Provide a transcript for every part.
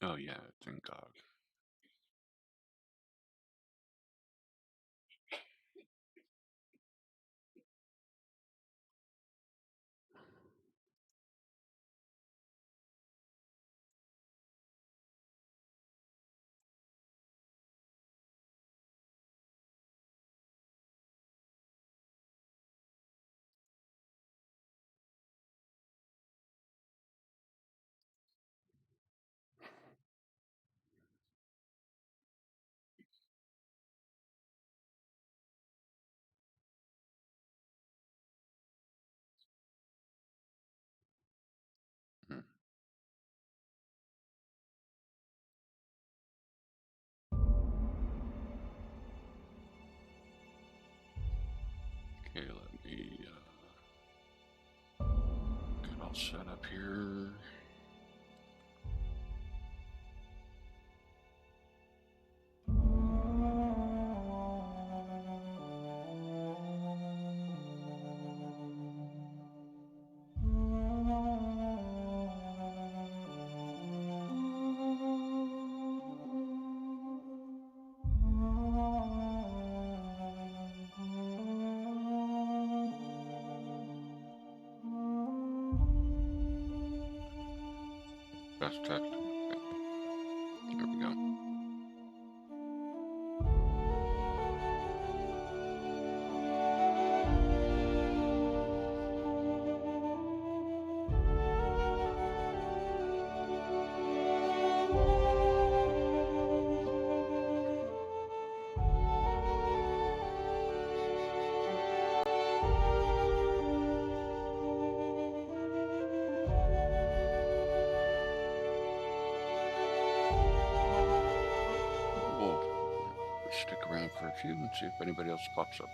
Oh yeah, thank God. Mm. Okay, let me get all set up here. Best test. There we go. We'll stick around for a few and see if anybody else pops up.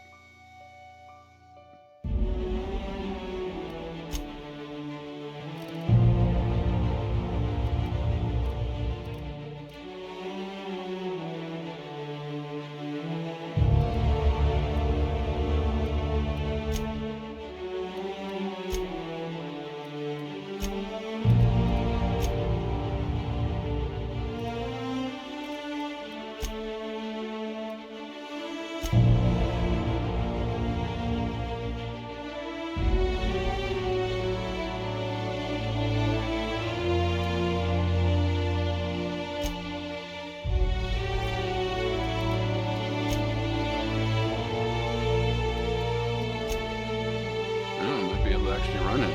I might be able to actually run it.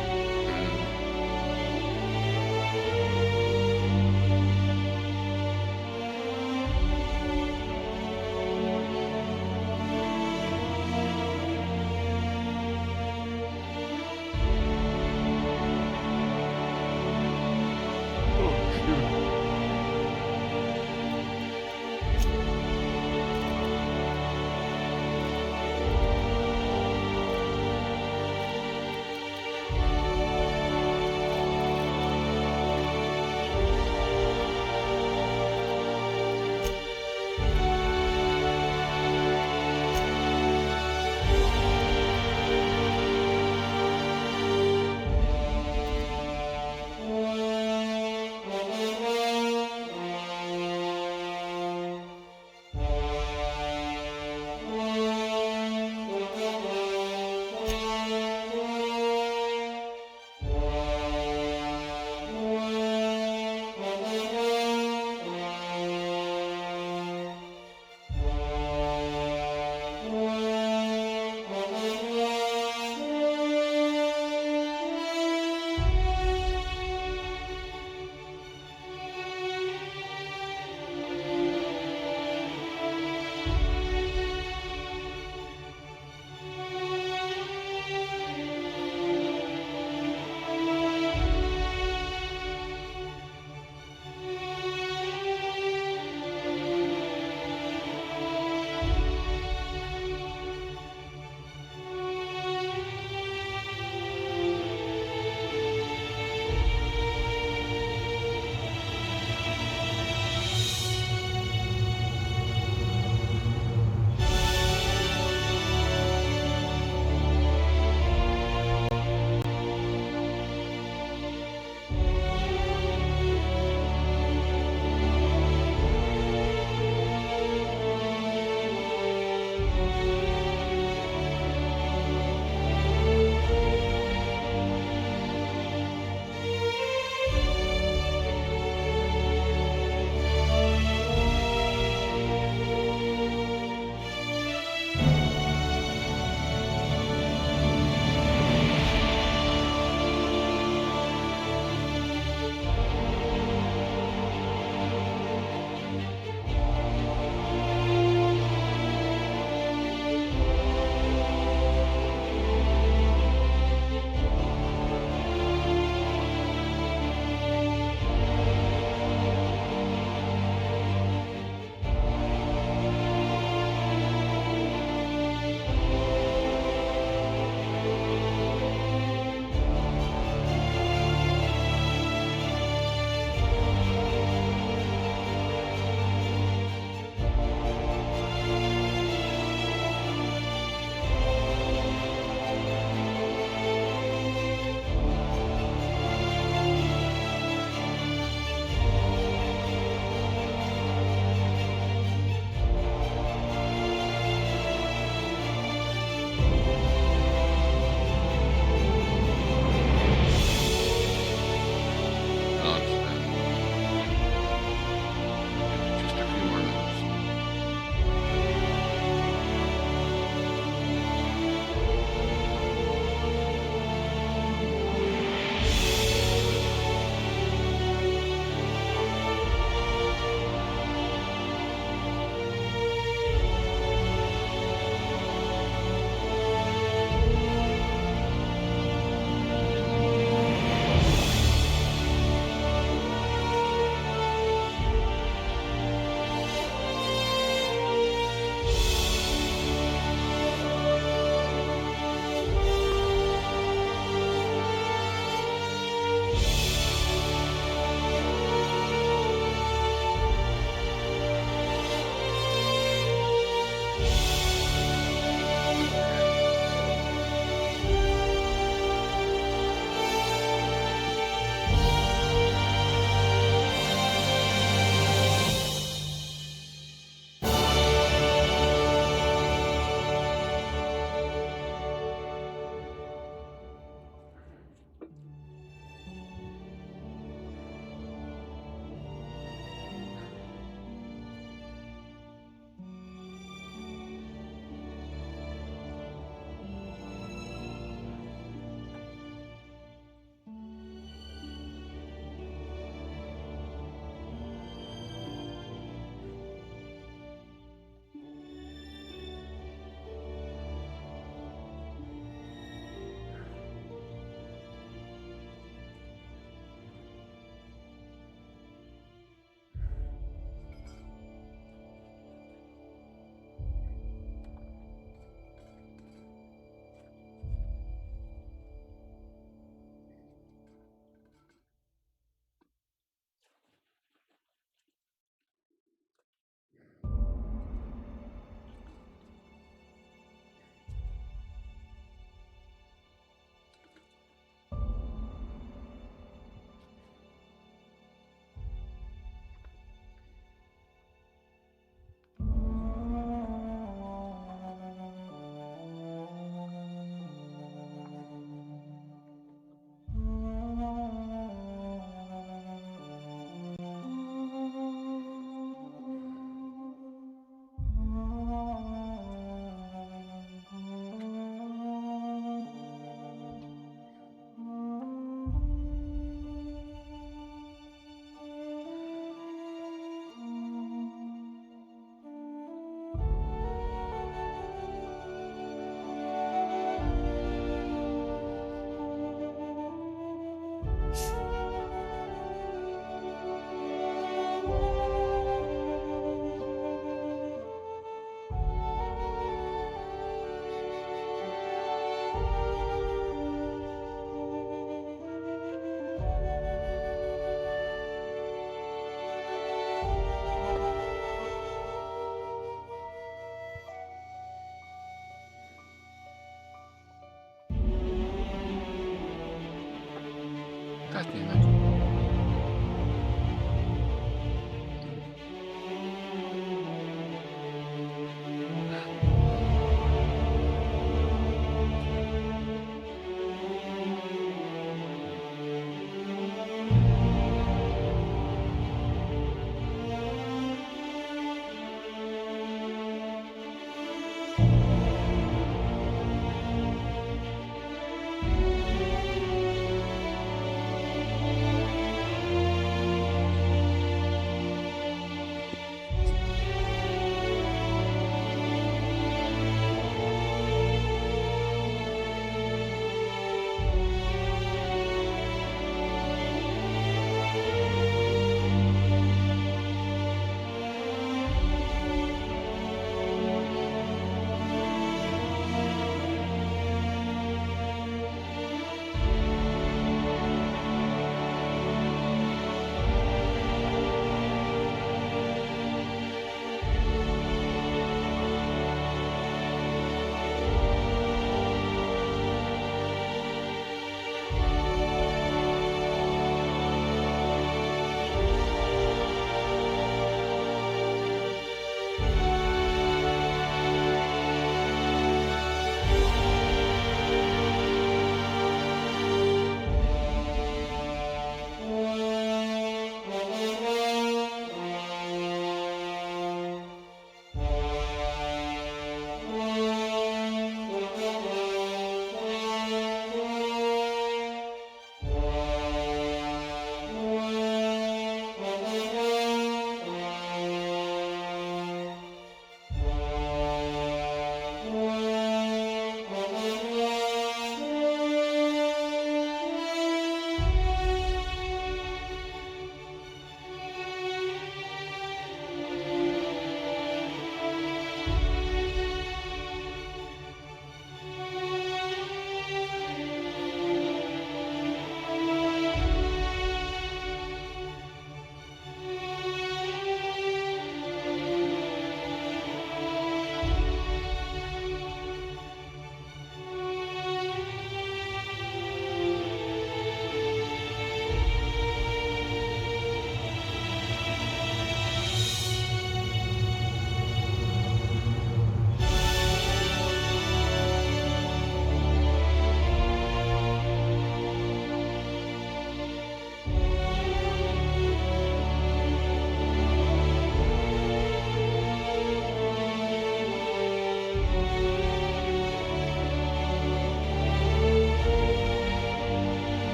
Oh, shoot.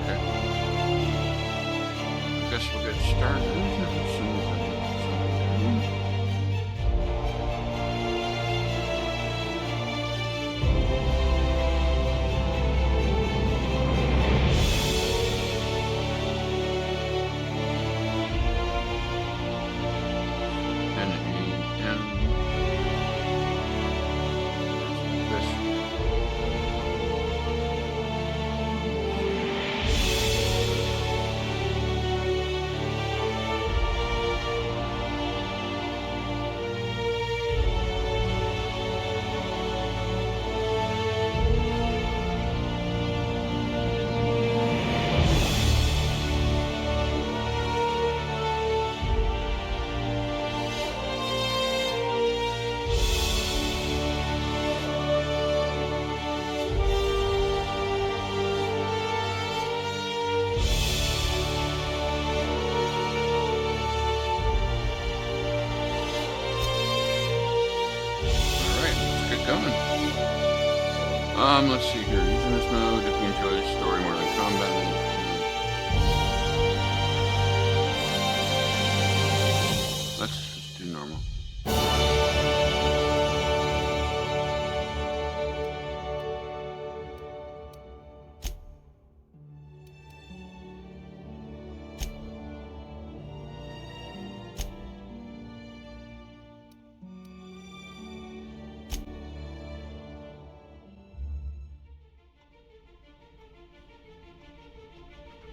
Okay. I guess we'll get started. Let's see here. Using this mode, if you enjoy the story more than combat. Let's just do normal.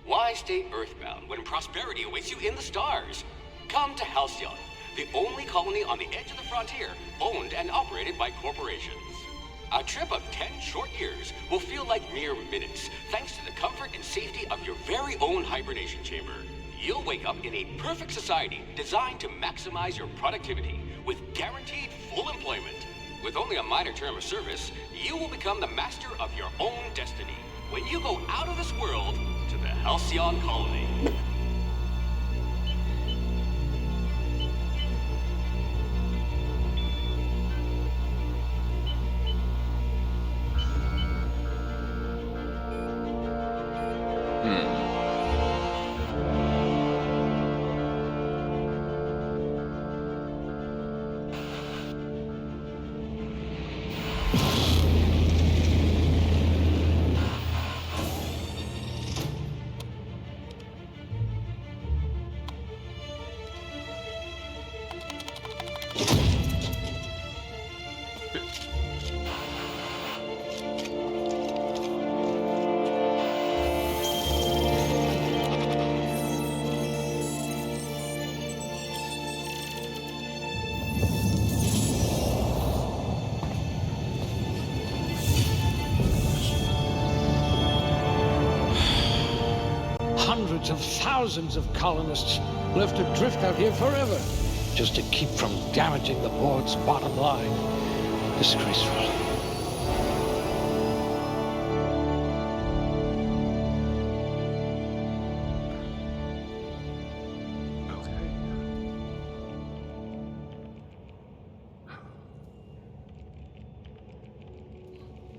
Why stay earthbound when prosperity awaits you in the stars? Come to Halcyon, the only colony on the edge of the frontier, owned and operated by corporations. A trip of 10 short years will feel like mere minutes, thanks to the comfort and safety of your very own hibernation chamber. You'll wake up in a perfect society designed to maximize your productivity, with guaranteed full employment. With only a minor term of service, you will become the master of your own destiny when you go out of this world to the Halcyon colony. Hundreds of thousands of colonists left to drift out here forever, just to keep from damaging the board's bottom line. Disgraceful.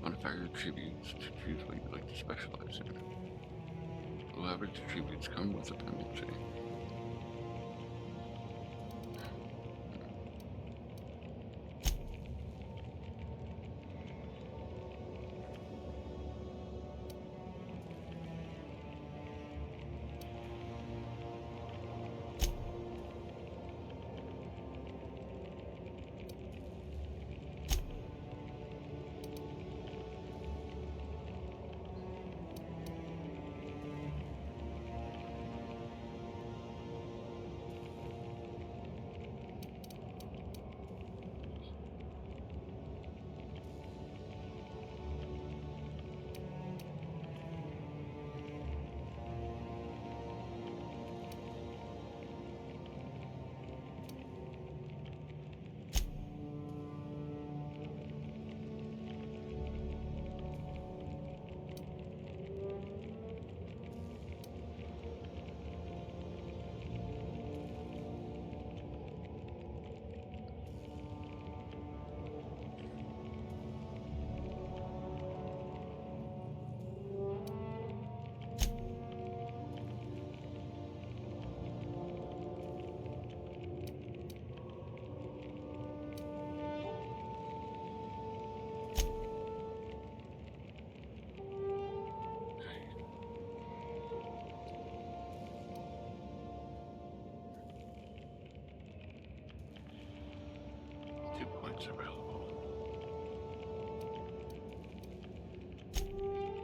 Modify your attributes to choose what you'd like to specialize in. Low average attributes come with a penalty.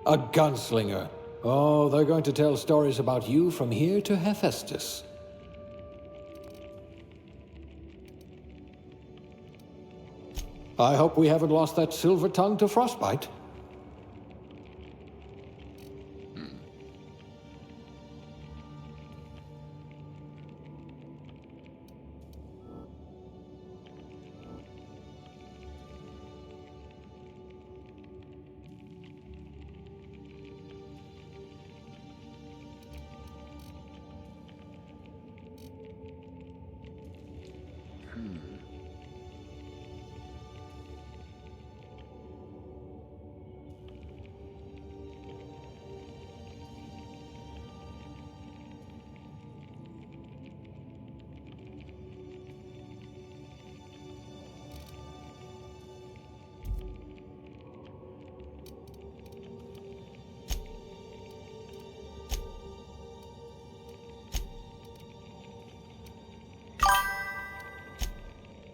A gunslinger. Oh, they're going to tell stories about you from here to Hephaestus. I hope we haven't lost that silver tongue to frostbite.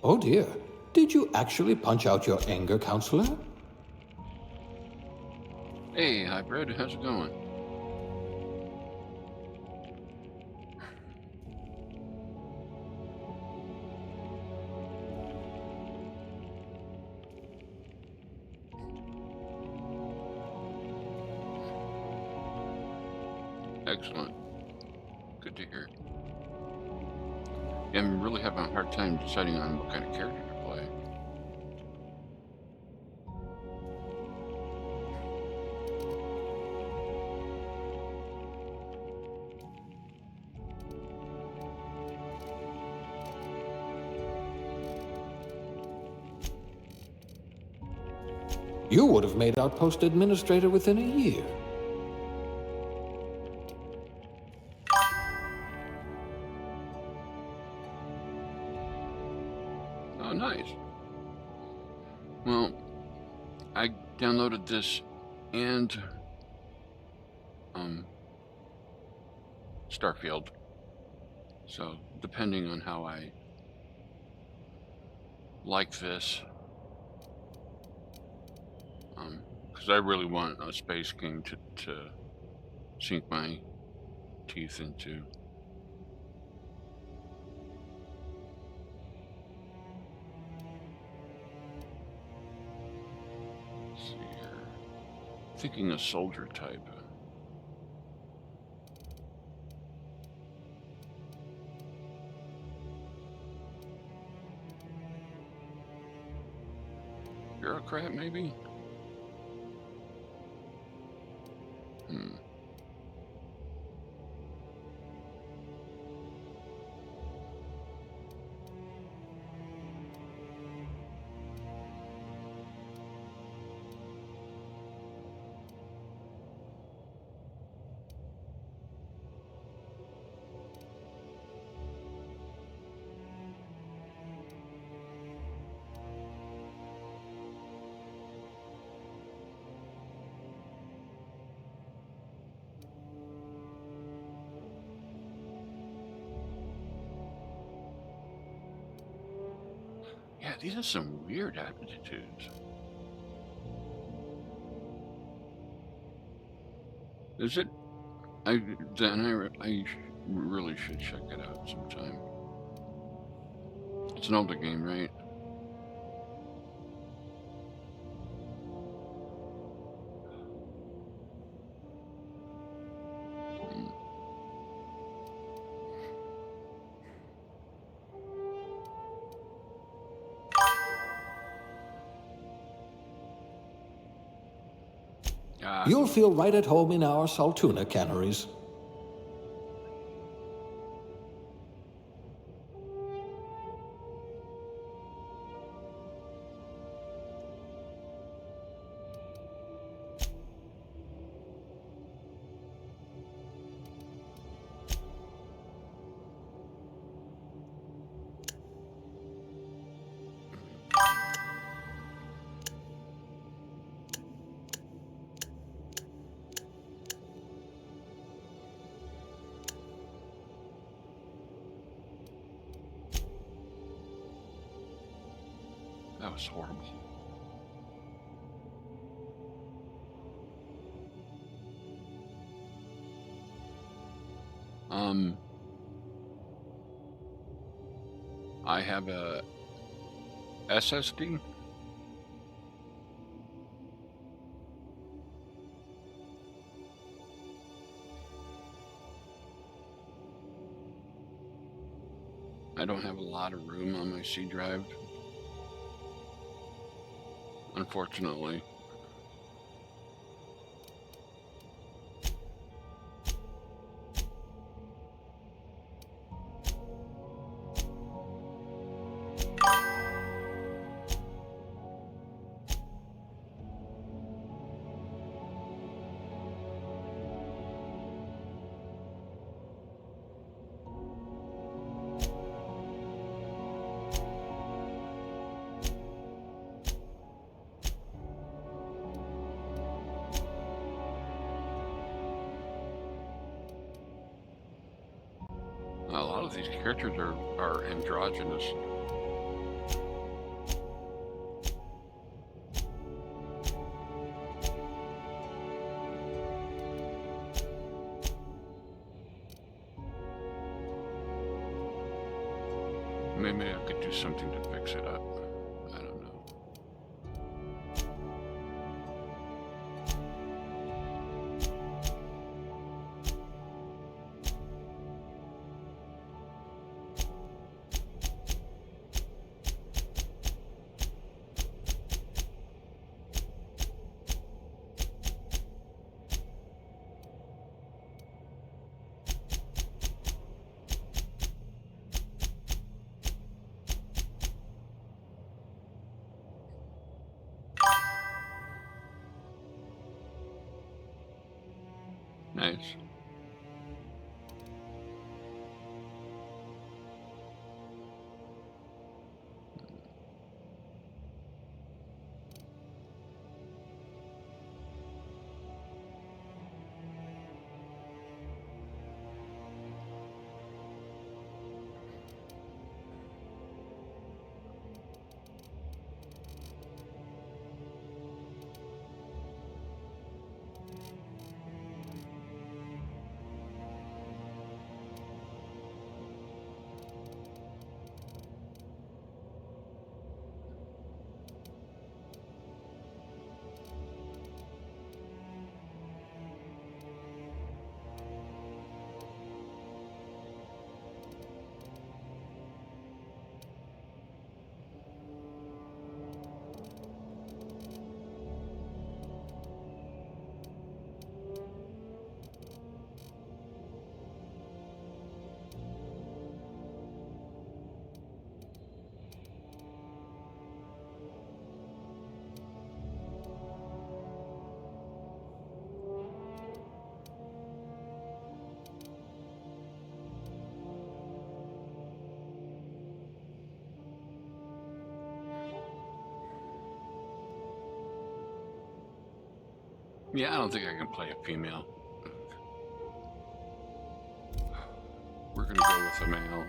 Oh dear. Did you actually punch out your anger, counselor? Hey, Hybrid, how's it going? Excellent. Good to hear. Yeah, I'm really having a hard time deciding on what kind of character to play. You would have made Outpost Administrator within a year. Oh, nice. Well, I downloaded this and Starfield. So, depending on how I like this, because I really want a space game to sink my teeth into. Let's see here. Thinking a soldier type. Bureaucrat, maybe? Yeah, these are some weird aptitudes. Is it? I really should check it out sometime. It's an older game, right? You'll feel right at home in our Saltuna canneries. That was horrible. I have a SSD. I don't have a lot of room on my C drive, unfortunately. A lot of these characters are androgynous. Maybe I could do something to fix it up. I don't know. Nice. Yeah, I don't think I can play a female. We're gonna go with a male.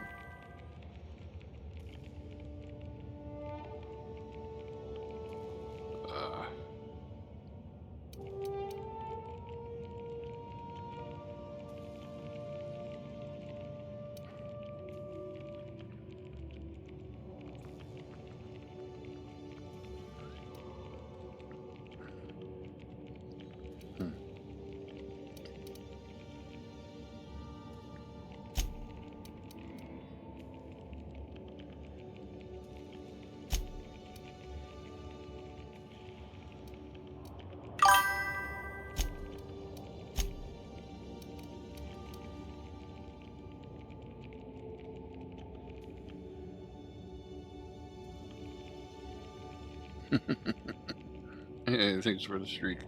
Hey, thanks for the streak.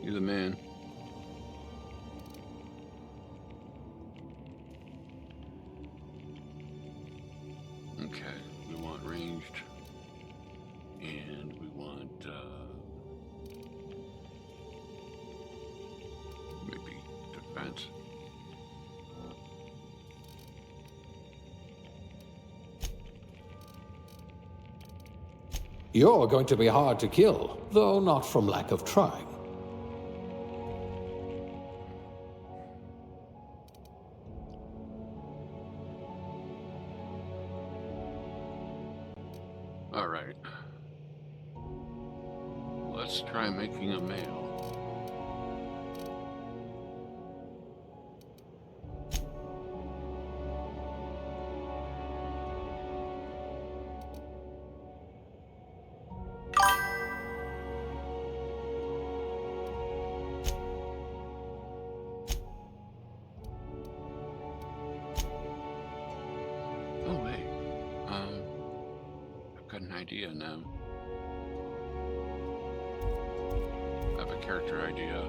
You're the man. Okay, we want ranged, and we want maybe defense. You're going to be hard to kill, though not from lack of trying. Let's try making a male. Oh wait, I've got an idea now. I have a character idea.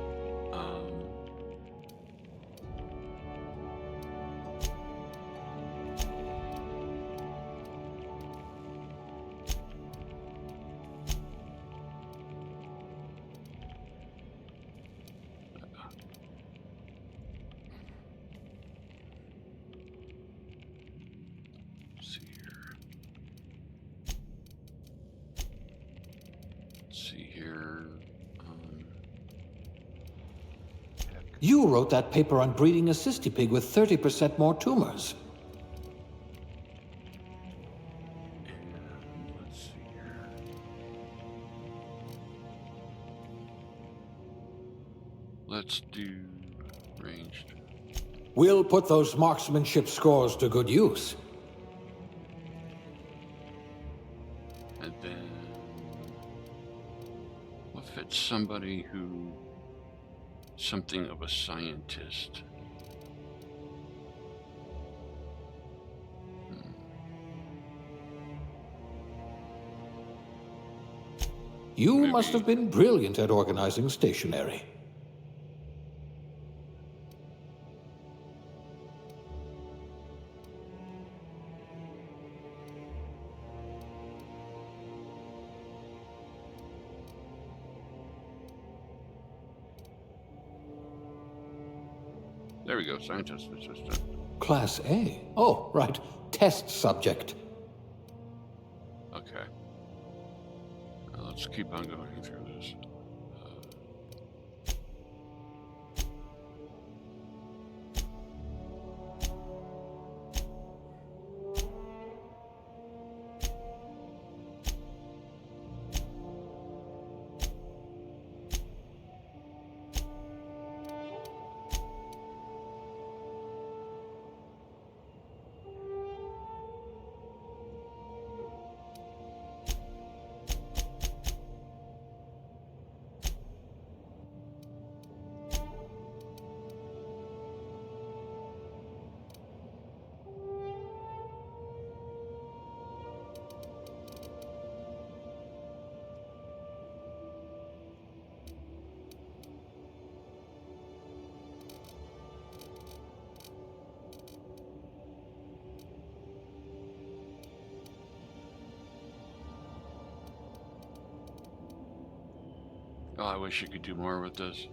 Let's see here. Let's see here. You wrote that paper on breeding a cystipig with 30% more tumors. And let's see here. Let's do ranged. We'll put those marksmanship scores to good use. And then what fits somebody who something of a scientist? You Maybe. must have been brilliant at organizing stationery. There we go, scientist assistant. Class A. Oh, right. Test subject. Okay. Now let's keep on going through this. Oh, I wish you could do more with this.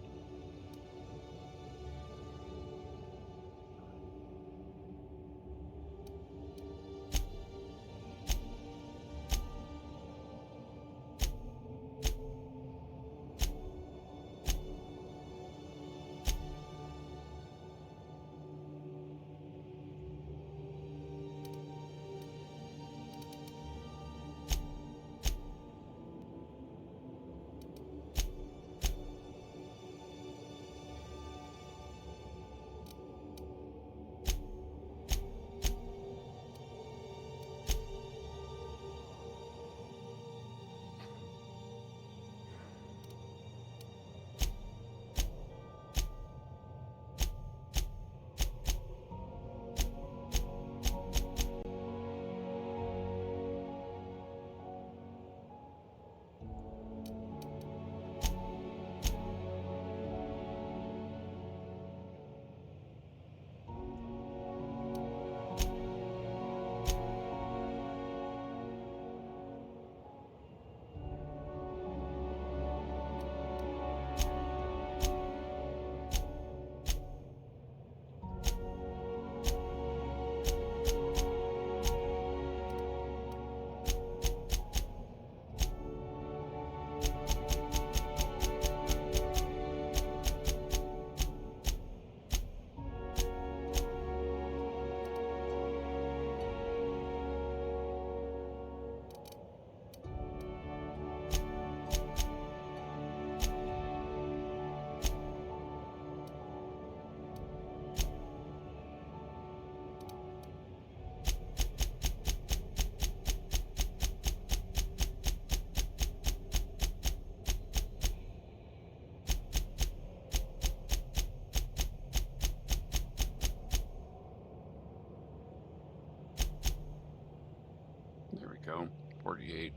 Echo 48.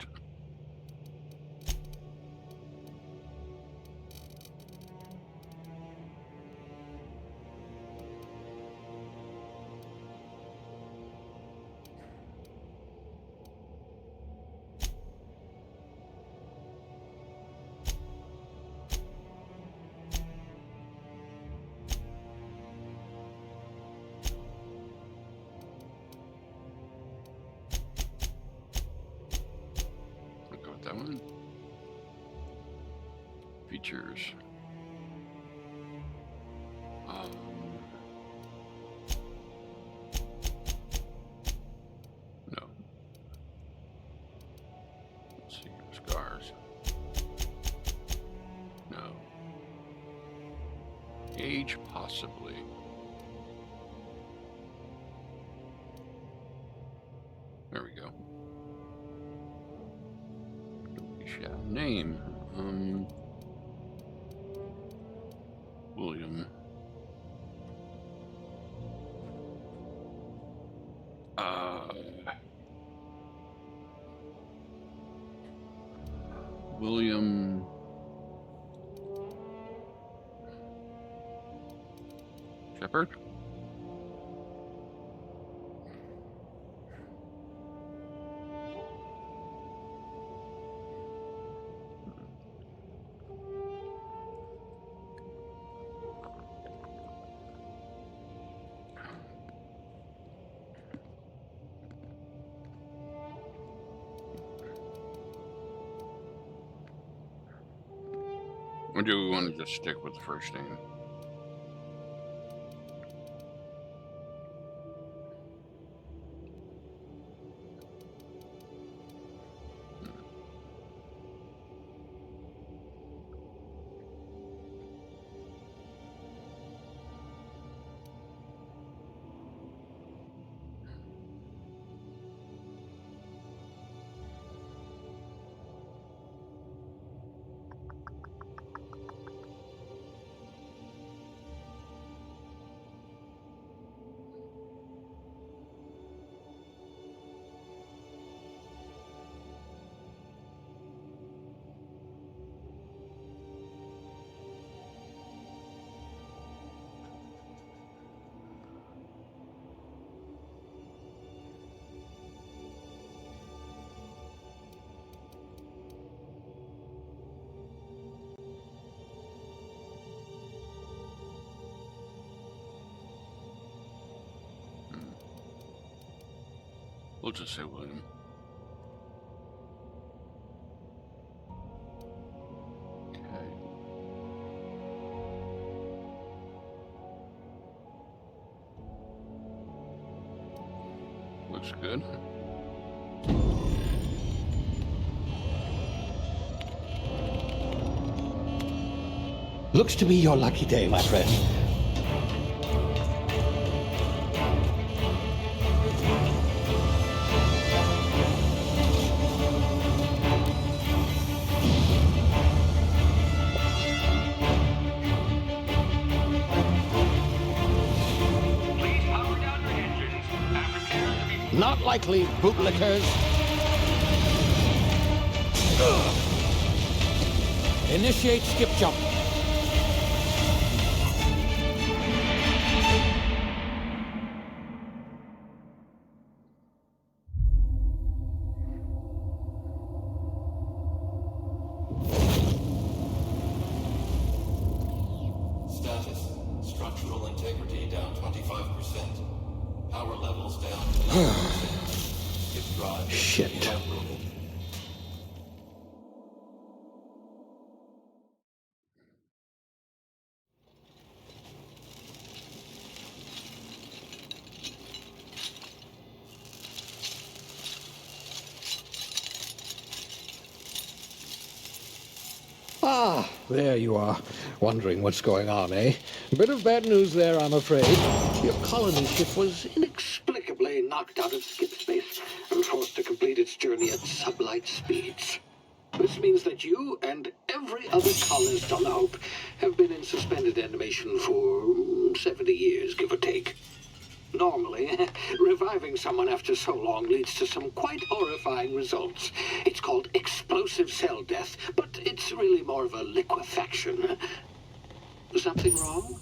That one. Features. No. Let's see. Scars. No. Age, possibly. There we go. Name, William. William. Shepard? Or do we want to just stick with the first name? We'll just say William. Okay. Looks good. Looks to be your lucky day, my friend. Not likely, bootlickers. Initiate skip jump. Status. Structural integrity down 25%. Power levels down to 90%. Skip drive. Shit. Inoperable. Ah, there you are. Wondering what's going on, eh? A bit of bad news there, I'm afraid. Your colony ship was inexplicably knocked out of skip space and forced to complete its journey at sublight speeds. This means that you and every other colonist on the Hope have been in suspended animation for 70 years, give or take. Normally, reviving someone after so long leads to some quite horrifying results. It's called explosive cell death, but it's really more of a liquefaction. Something wrong?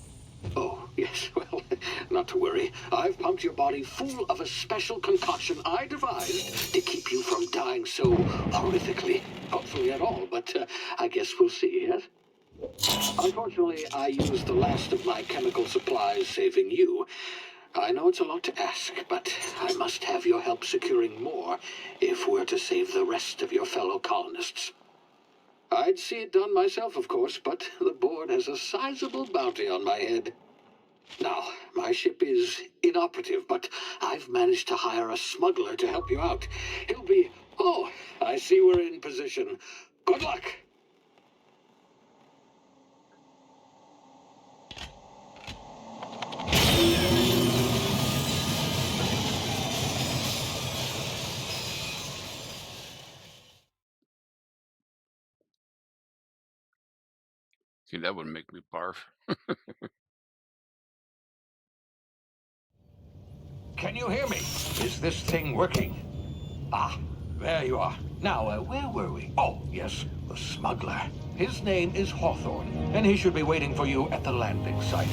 Oh, yes, well, not to worry. I've pumped your body full of a special concoction I devised to keep you from dying so horrifically. Hopefully at all, but I guess we'll see, yes? Unfortunately, I used the last of my chemical supplies saving you. I know it's a lot to ask, but I must have your help securing more if we're to save the rest of your fellow colonists. I'd see it done myself, of course, but the board has a sizable bounty on my head. Now, my ship is inoperative, but I've managed to hire a smuggler to help you out. He'll be... Oh, I see we're in position. Good luck! See, that would make me barf. Can you hear me? Is this thing working? Ah, there you are. Now, where were we? Oh, yes, the smuggler. His name is Hawthorne, and he should be waiting for you at the landing site.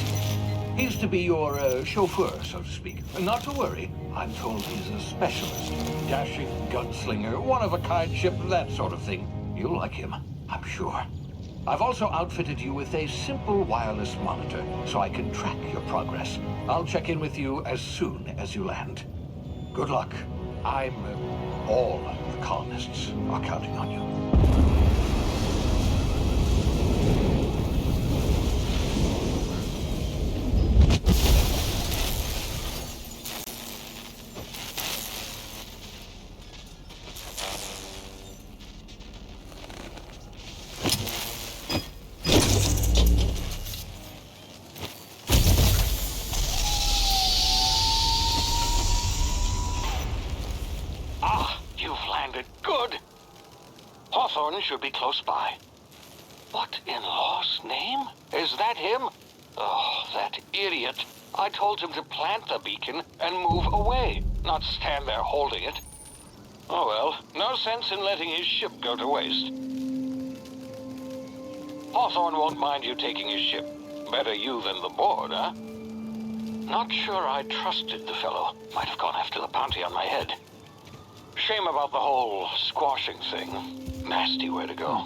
He's to be your chauffeur, so to speak. Not to worry, I'm told he's a specialist. Dashing gunslinger, one-of-a-kind ship, that sort of thing. You'll like him, I'm sure. I've also outfitted you with a simple wireless monitor, so I can track your progress. I'll check in with you as soon as you land. Good luck. All the colonists are counting on you. Hawthorne should be close by. What in law's name? Is that him? Oh, that idiot. I told him to plant the beacon and move away, not stand there holding it. Oh well, no sense in letting his ship go to waste. Hawthorne won't mind you taking his ship. Better you than the board, huh? Not sure I trusted the fellow. Might have gone after the bounty on my head. Shame about the whole squashing thing. Nasty way to go.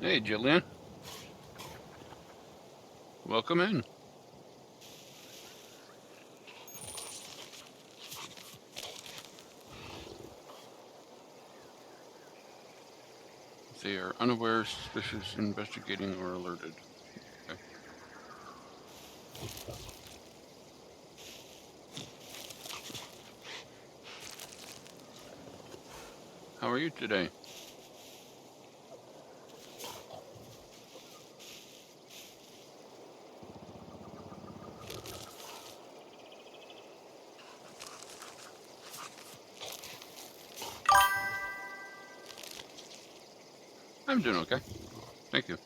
Hey, Jillian. Welcome in. They are unaware, suspicious, investigating, or alerted. Okay. How are you today? I'm doing okay. Thank you.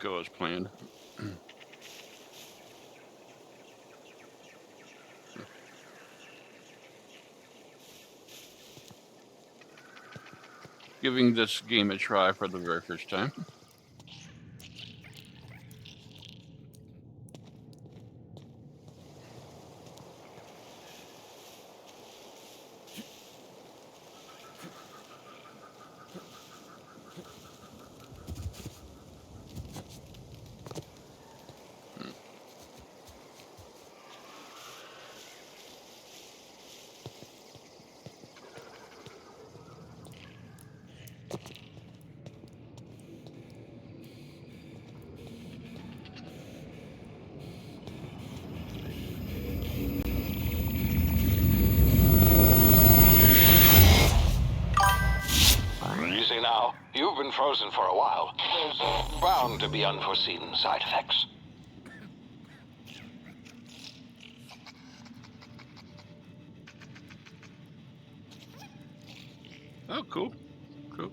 go as planned. Giving this game a try for the very first time. Easy now. You've been frozen for a while. There's bound to be unforeseen side effects. Oh, cool. Cool.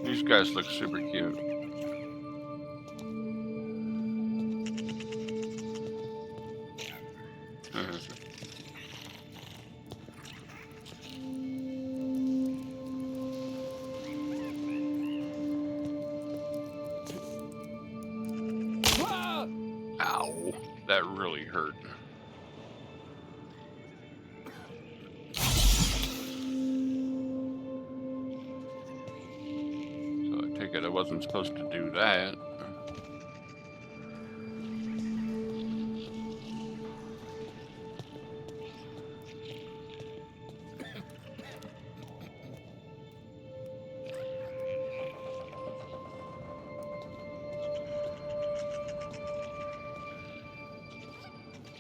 These guys look super cute. Ow, that really hurt. So I take it I wasn't supposed to do that.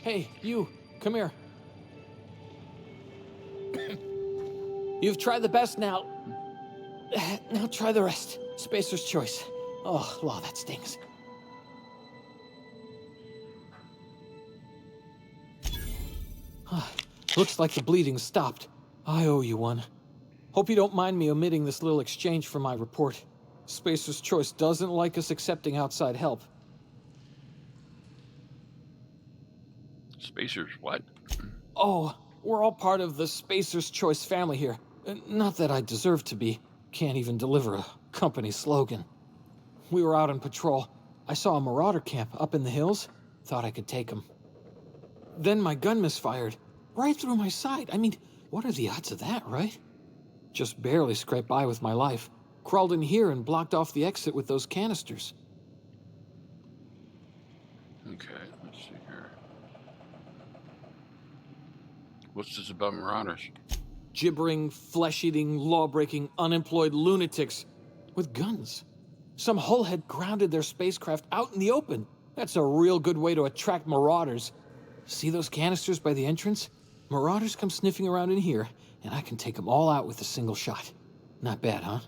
Hey, you, come here. You've tried the best now. Now try the rest. Spacer's choice. Oh, law, that stings. Looks like the bleeding stopped. I owe you one. Hope you don't mind me omitting this little exchange from my report. Spacer's choice doesn't like us accepting outside help. Spacers, what? Oh, we're all part of the Spacer's Choice family here. Not that I deserve to be. Can't even deliver a company slogan. We were out on patrol. I saw a marauder camp up in the hills. Thought I could take them. Then my gun misfired. Right through my side. I mean, what are the odds of that, right? Just barely scraped by with my life. Crawled in here and blocked off the exit with those canisters. Okay, let's see here. What's this about marauders? Gibbering, flesh-eating, law-breaking, unemployed lunatics with guns. Some hullhead grounded their spacecraft out in the open. That's a real good way to attract marauders. See those canisters by the entrance? Marauders come sniffing around in here, and I can take them all out with a single shot. Not bad, huh?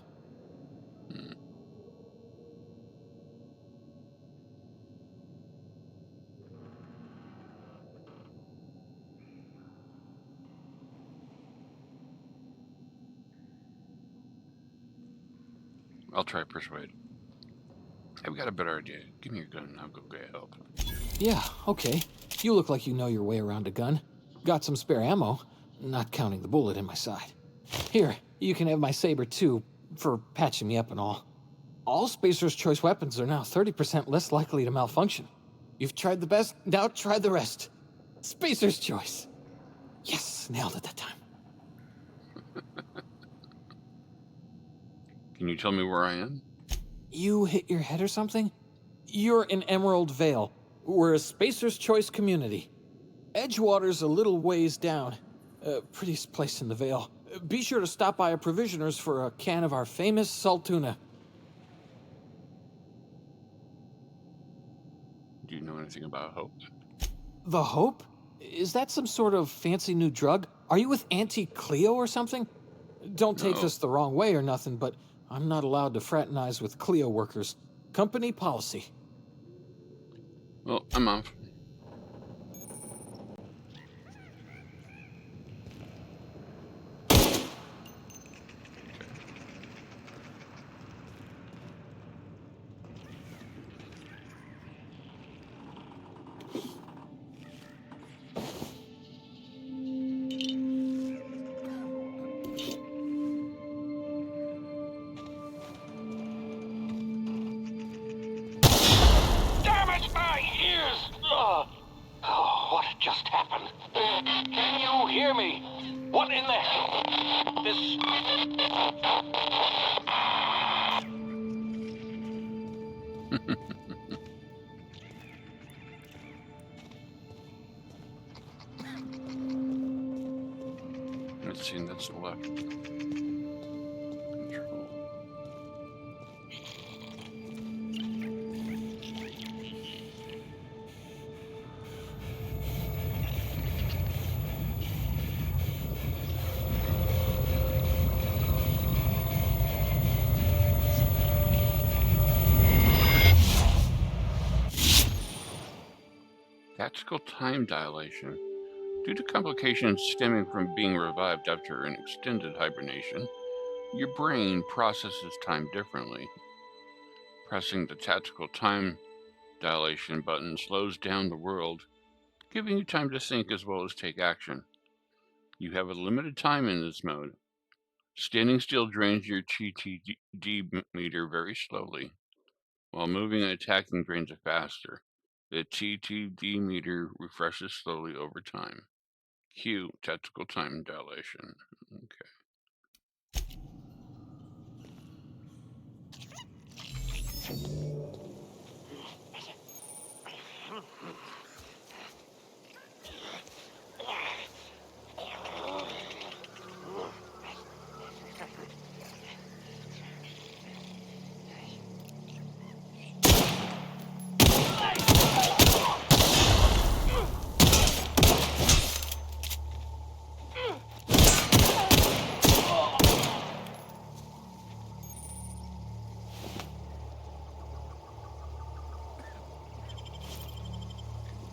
I'll try persuade. I've got a better idea. Give me your gun and I'll go get help. Yeah, okay. You look like you know your way around a gun. Got some spare ammo, not counting the bullet in my side. Here, you can have my saber too, for patching me up and all. All Spacer's Choice weapons are now 30% less likely to malfunction. You've tried the best, now try the rest. Spacer's Choice. Yes, nailed it that time. Can you tell me where I am? You hit your head or something? You're in Emerald Vale. We're a Spacer's Choice community. Edgewater's a little ways down. Prettiest place in the Vale. Be sure to stop by a provisioner's for a can of our famous salt tuna. Do you know anything about Hope? The Hope? Is that some sort of fancy new drug? Are you with Auntie Cleo or something? Don't take No. this the wrong way or nothing, but I'm not allowed to fraternize with Cleo workers. Company policy. Well, I'm off. just happened? Can you hear me? What in the hell? This... Let's see, that's the left. Control. Tactical time dilation. Due to complications stemming from being revived after an extended hibernation, your brain processes time differently. Pressing the tactical time dilation button slows down the world, giving you time to think as well as take action. You have a limited time in this mode. Standing still drains your TTD meter very slowly, while moving and attacking drains it faster. The TTD meter refreshes slowly over time. Q, tactical time dilation. Okay.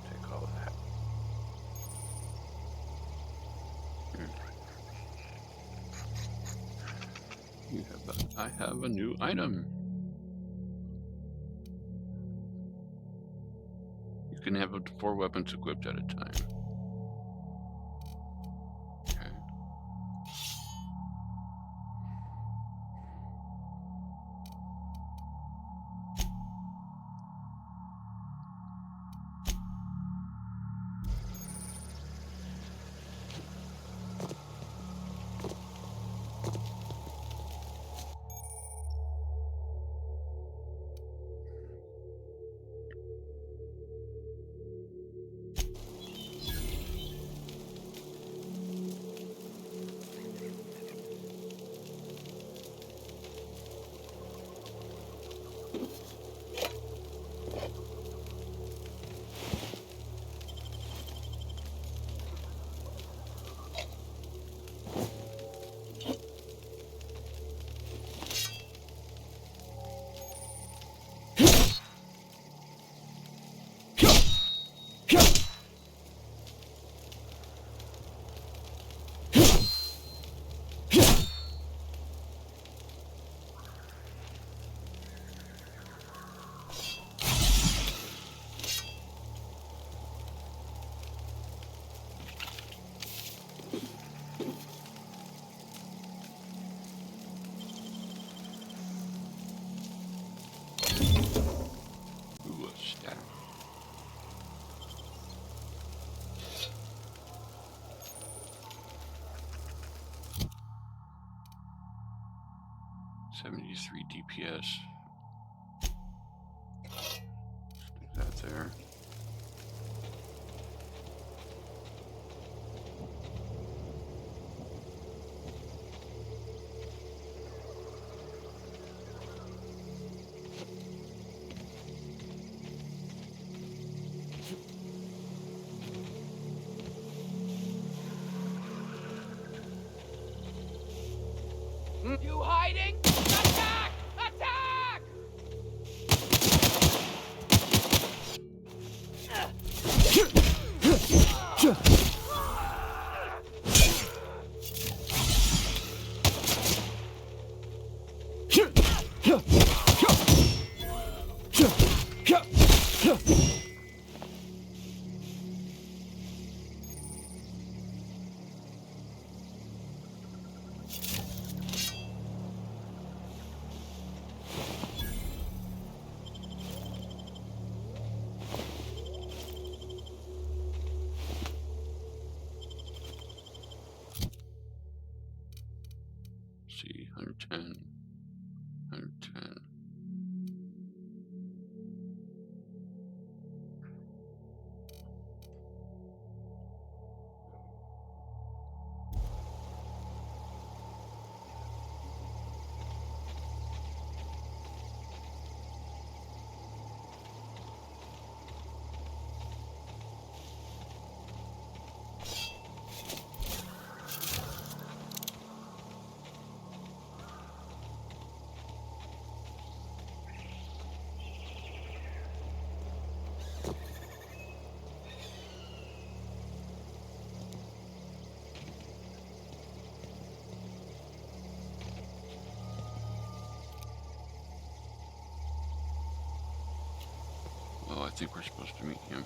Take all of that. I have a new item. You can have up to 4 weapons equipped at a time. Okay. Ooh, a staff. .73 DPS. Stick that there. You hiding? Attack! Attack! 110. 110. Oh, I think we're supposed to meet him.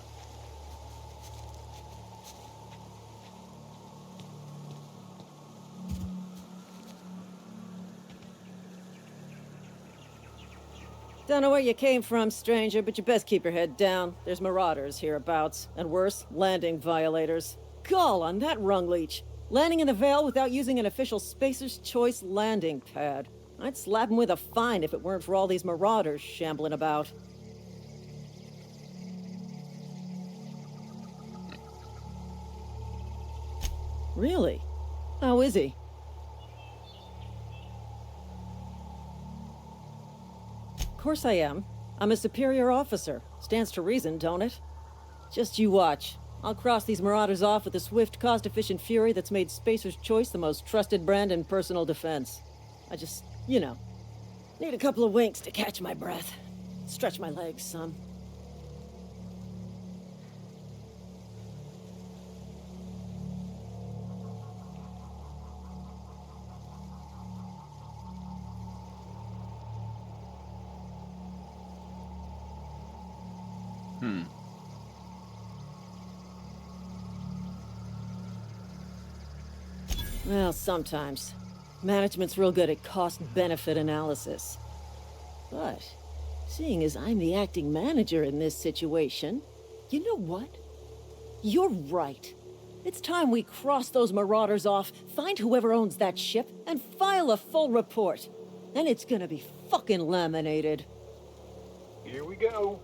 Don't know where you came from, stranger, but you best keep your head down. There's marauders hereabouts, and worse, landing violators. Gall on that rung leech. Landing in the Vale without using an official Spacer's Choice landing pad. I'd slap him with a fine if it weren't for all these marauders shambling about. Really? How is he? Of course I am. I'm a superior officer. Stands to reason, don't it? Just you watch. I'll cross these marauders off with a swift, cost-efficient fury that's made Spacer's Choice the most trusted brand in personal defense. I just, you know, need a couple of winks to catch my breath. Stretch my legs, son. Well, sometimes. Management's real good at cost-benefit analysis. But, seeing as I'm the acting manager in this situation, you know what? You're right. It's time we cross those marauders off, find whoever owns that ship, and file a full report. And it's gonna be fucking laminated. Here we go.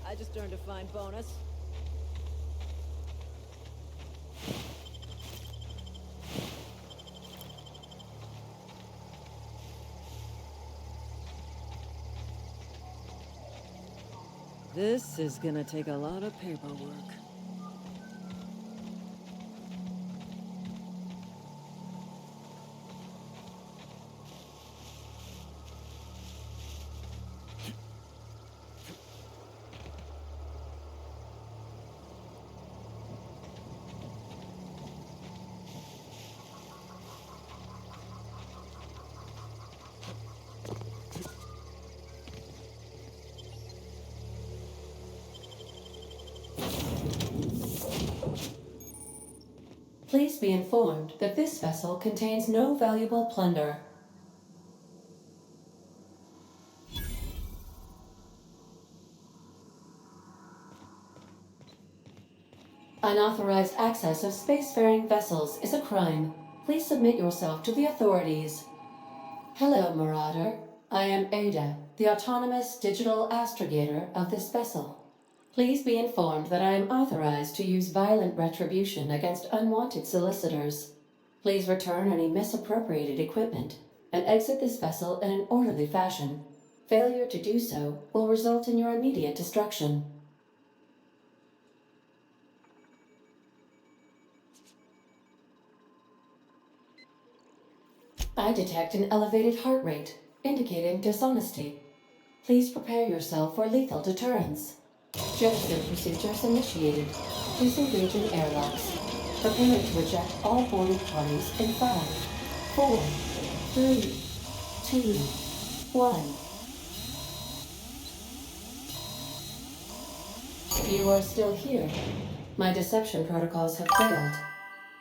I just earned a fine bonus. This is gonna take a lot of paperwork. Please be informed that this vessel contains no valuable plunder. Unauthorized access of spacefaring vessels is a crime. Please submit yourself to the authorities. Hello, Marauder. I am Ada, the autonomous digital astrogator of this vessel. Please be informed that I am authorized to use violent retribution against unwanted solicitors. Please return any misappropriated equipment and exit this vessel in an orderly fashion. Failure to do so will result in your immediate destruction. I detect an elevated heart rate, indicating dishonesty. Please prepare yourself for lethal deterrence. Jettison procedures initiated. Please engage in airlocks. Preparing to eject all boarding parties in 5, 4, 3, 2, 1. You are still here. My deception protocols have failed.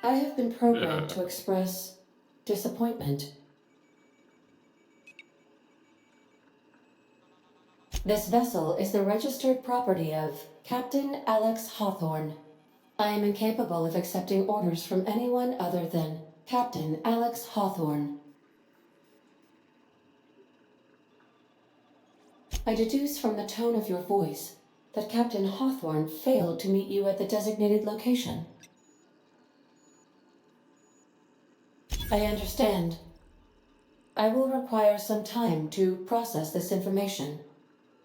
I have been programmed to express disappointment. This vessel is the registered property of Captain Alex Hawthorne. I am incapable of accepting orders from anyone other than Captain Alex Hawthorne. I deduce from the tone of your voice that Captain Hawthorne failed to meet you at the designated location. I understand. I will require some time to process this information.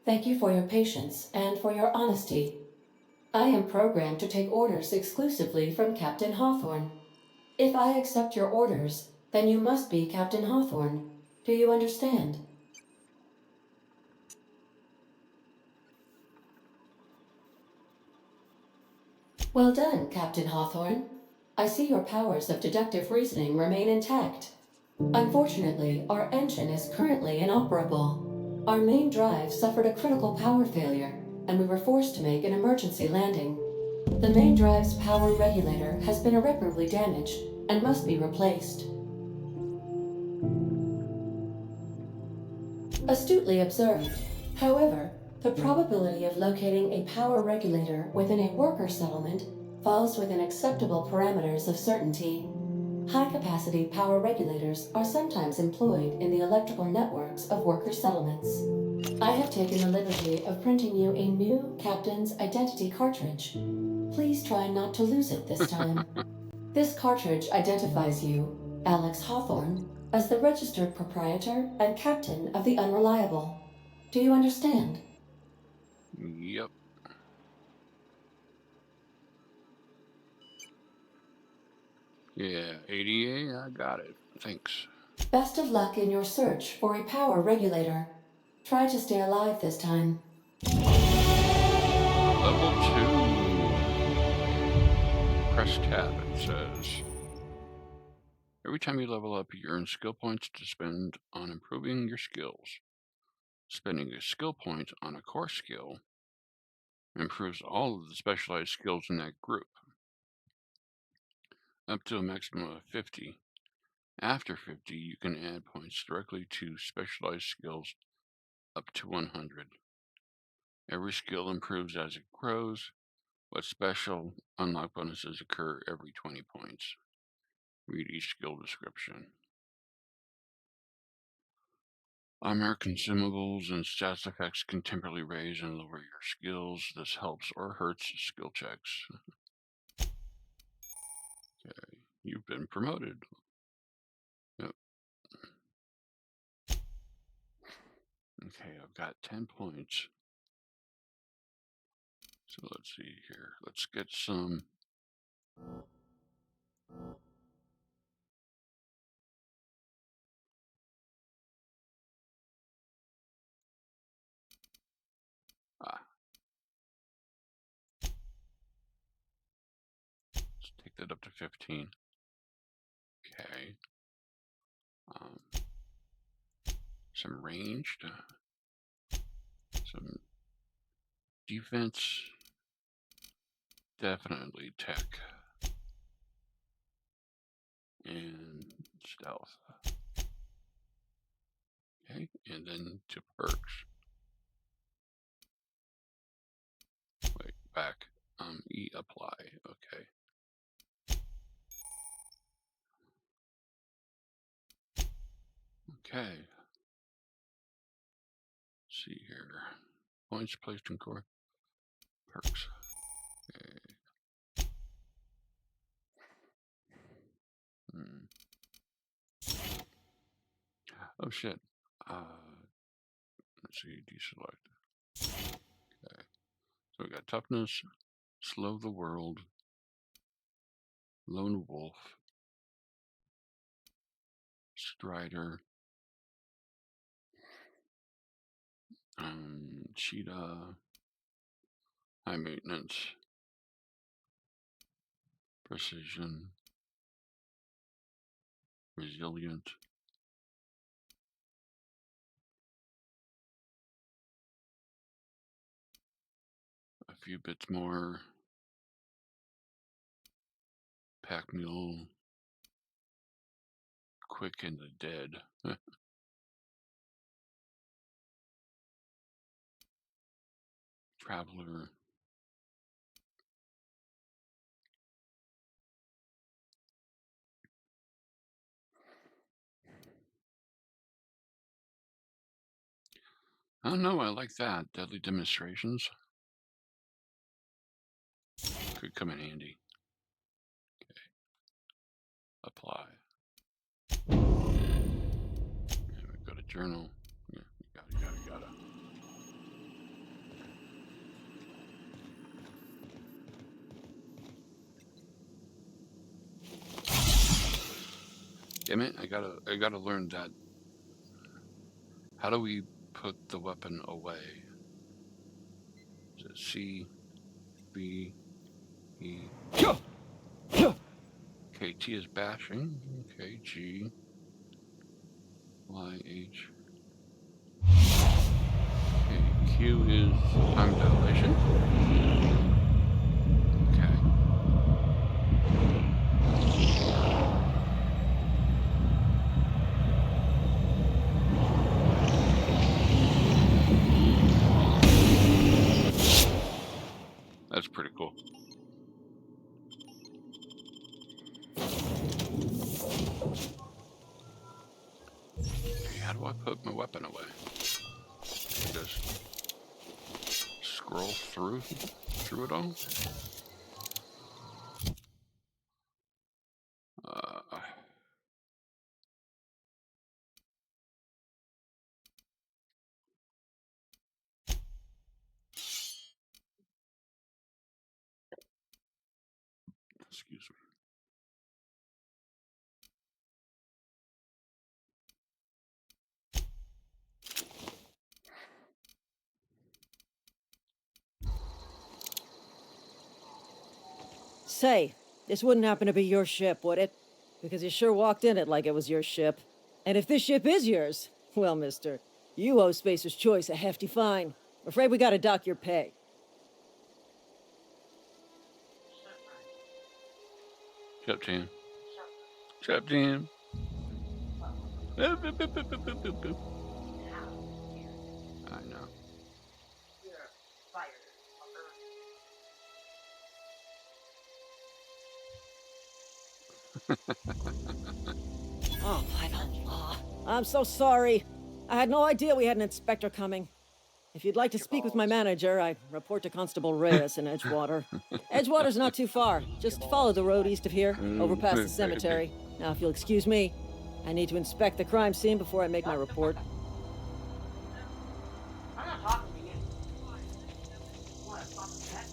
Thank you for your patience and for your honesty. I am programmed to take orders exclusively from Captain Hawthorne. If I accept your orders, then you must be Captain Hawthorne. Do you understand? Well done, Captain Hawthorne. I see your powers of deductive reasoning remain intact. Unfortunately, our engine is currently inoperable. Our main drive suffered a critical power failure, and we were forced to make an emergency landing. The main drive's power regulator has been irreparably damaged and must be replaced. Astutely observed. However, the probability of locating a power regulator within a worker settlement falls within acceptable parameters of certainty. High-capacity power regulators are sometimes employed in the electrical networks of worker settlements. I have taken the liberty of printing you a new Captain's Identity cartridge. Please try not to lose it this time. This cartridge identifies you, Alex Hawthorne, as the registered proprietor and captain of the Unreliable. Do you understand? Yep. Yeah, ADA, I got it. Thanks. Best of luck in your search for a power regulator. Try to stay alive this time. Level 2. Press tab, it says. Every time you level up, you earn skill points to spend on improving your skills. Spending a skill point on a core skill improves all of the specialized skills in that group, up to a maximum of 50. After 50, you can add points directly to specialized skills up to 100. Every skill improves as it grows, but special unlock bonuses occur every 20 points. Read each skill description. Armor, consumables, and stats effects can temporarily raise and lower your skills. This helps or hurts skill checks. Okay, you've been promoted. Yep. Okay, I've got 10 points. So let's see here. Let's get some. Let's take that up to 15. Okay. Some ranged. Some defense. Definitely tech. And stealth. Okay, and then to perks. Wait, back. E apply. Okay. Okay. Let's see here. Points placed in core. Perks. Okay. Oh shit. Let's see, deselect. Okay. So we got toughness, slow the world, lone wolf, strider, cheetah, high maintenance, precision, resilient, few bits more. Pack mule. Quick and the dead. Traveler. I don't know, I like that. Deadly demonstrations. Could come in handy. Okay. Apply. And we go to journal. Yeah, gotta. Damn it, I gotta learn that. How do we put the weapon away? Is it C, B, E? Okay, T is bashing. Okay, G, Y, H. Okay, Q is time dilation. Okay. That's pretty cool. Okay, how do I put my weapon away? Just scroll through it all? Excuse me. Say, this wouldn't happen to be your ship, would it? Because you sure walked in it like it was your ship. And if this ship is yours, well, mister, you owe Spacer's Choice a hefty fine. I'm afraid we gotta dock your pay. Shut up, Jim. Shut up, Jim. I know. Oh, by the law. I'm so sorry. I had no idea we had an inspector coming. If you'd like to speak with my manager, I report to Constable Reyes in Edgewater. Edgewater's not too far. Just follow the road east of here, over past the cemetery. Now, if you'll excuse me, I need to inspect the crime scene before I make my report. I'm not talking to you. What a fucking mess.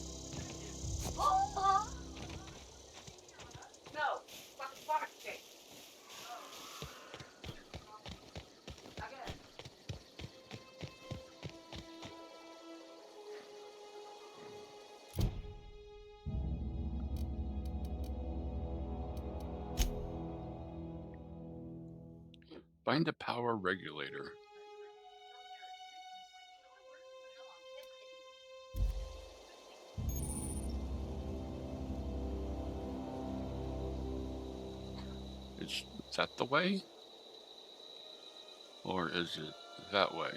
No, fucking cake. Again. Find a power regulator. Is that the way? Or is it that way?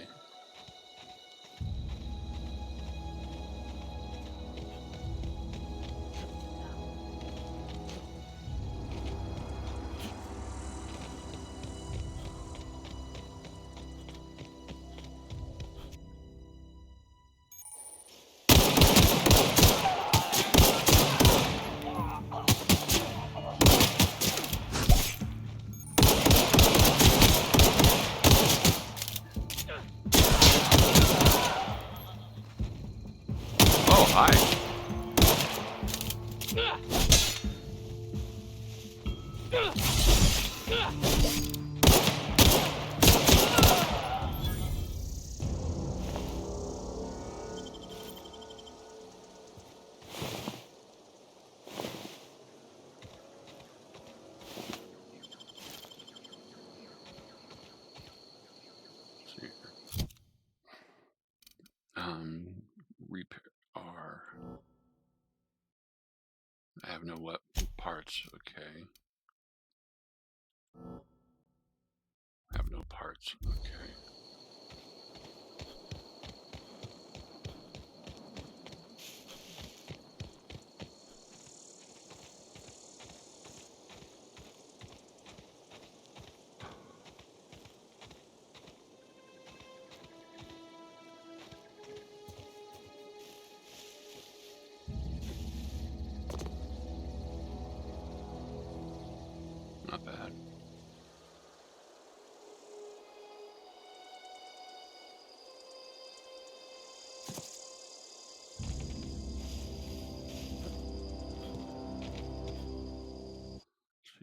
have no parts. Okay. Have no parts. Okay. Not bad.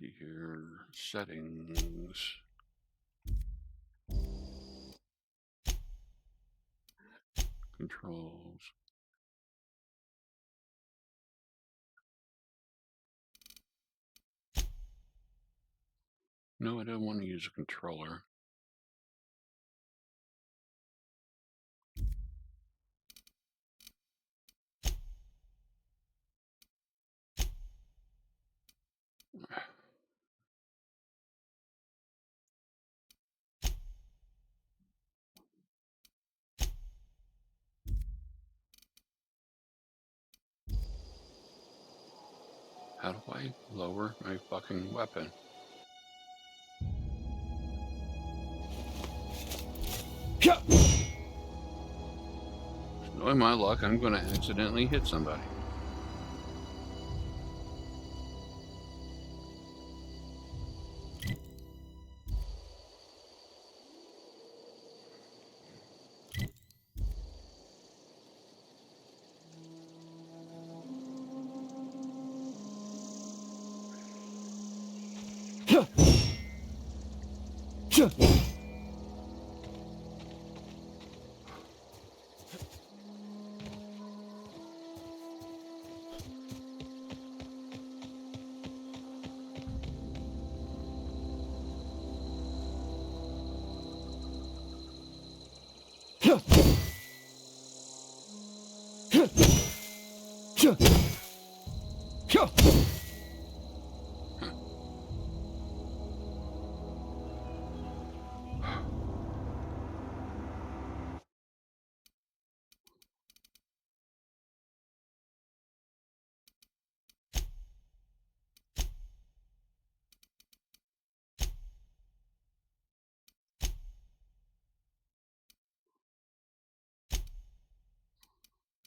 See here, settings. Controls. No, I don't want to use a controller. How do I lower my fucking weapon? Knowing my luck, I'm going to accidentally hit somebody.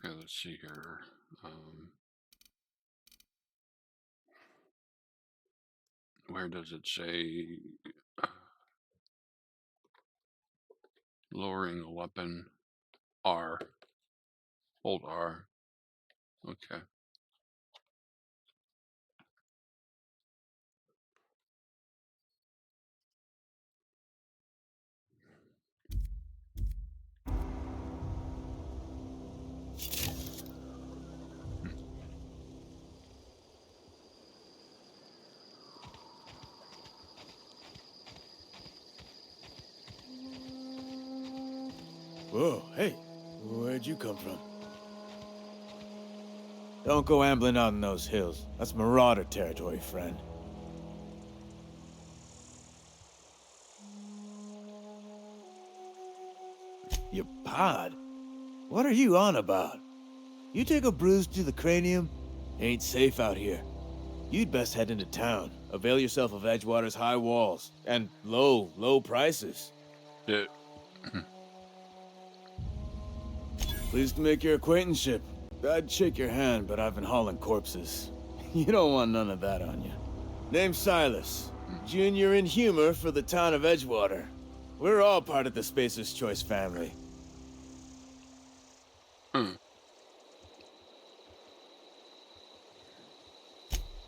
Okay, let's see here. Where does it say lowering a weapon? R. Hold R. Okay. Whoa, hey, where'd you come from? Don't go ambling out in those hills. That's Marauder territory, friend. Your pod? What are you on about? You take a bruise to the cranium? Ain't safe out here. You'd best head into town. Avail yourself of Edgewater's high walls. And low prices. Pleased to make your acquaintanceship. I'd shake your hand, but I've been hauling corpses. You don't want none of that on you. Name's Silas. Junior in humor for the town of Edgewater. We're all part of the Spacer's Choice family.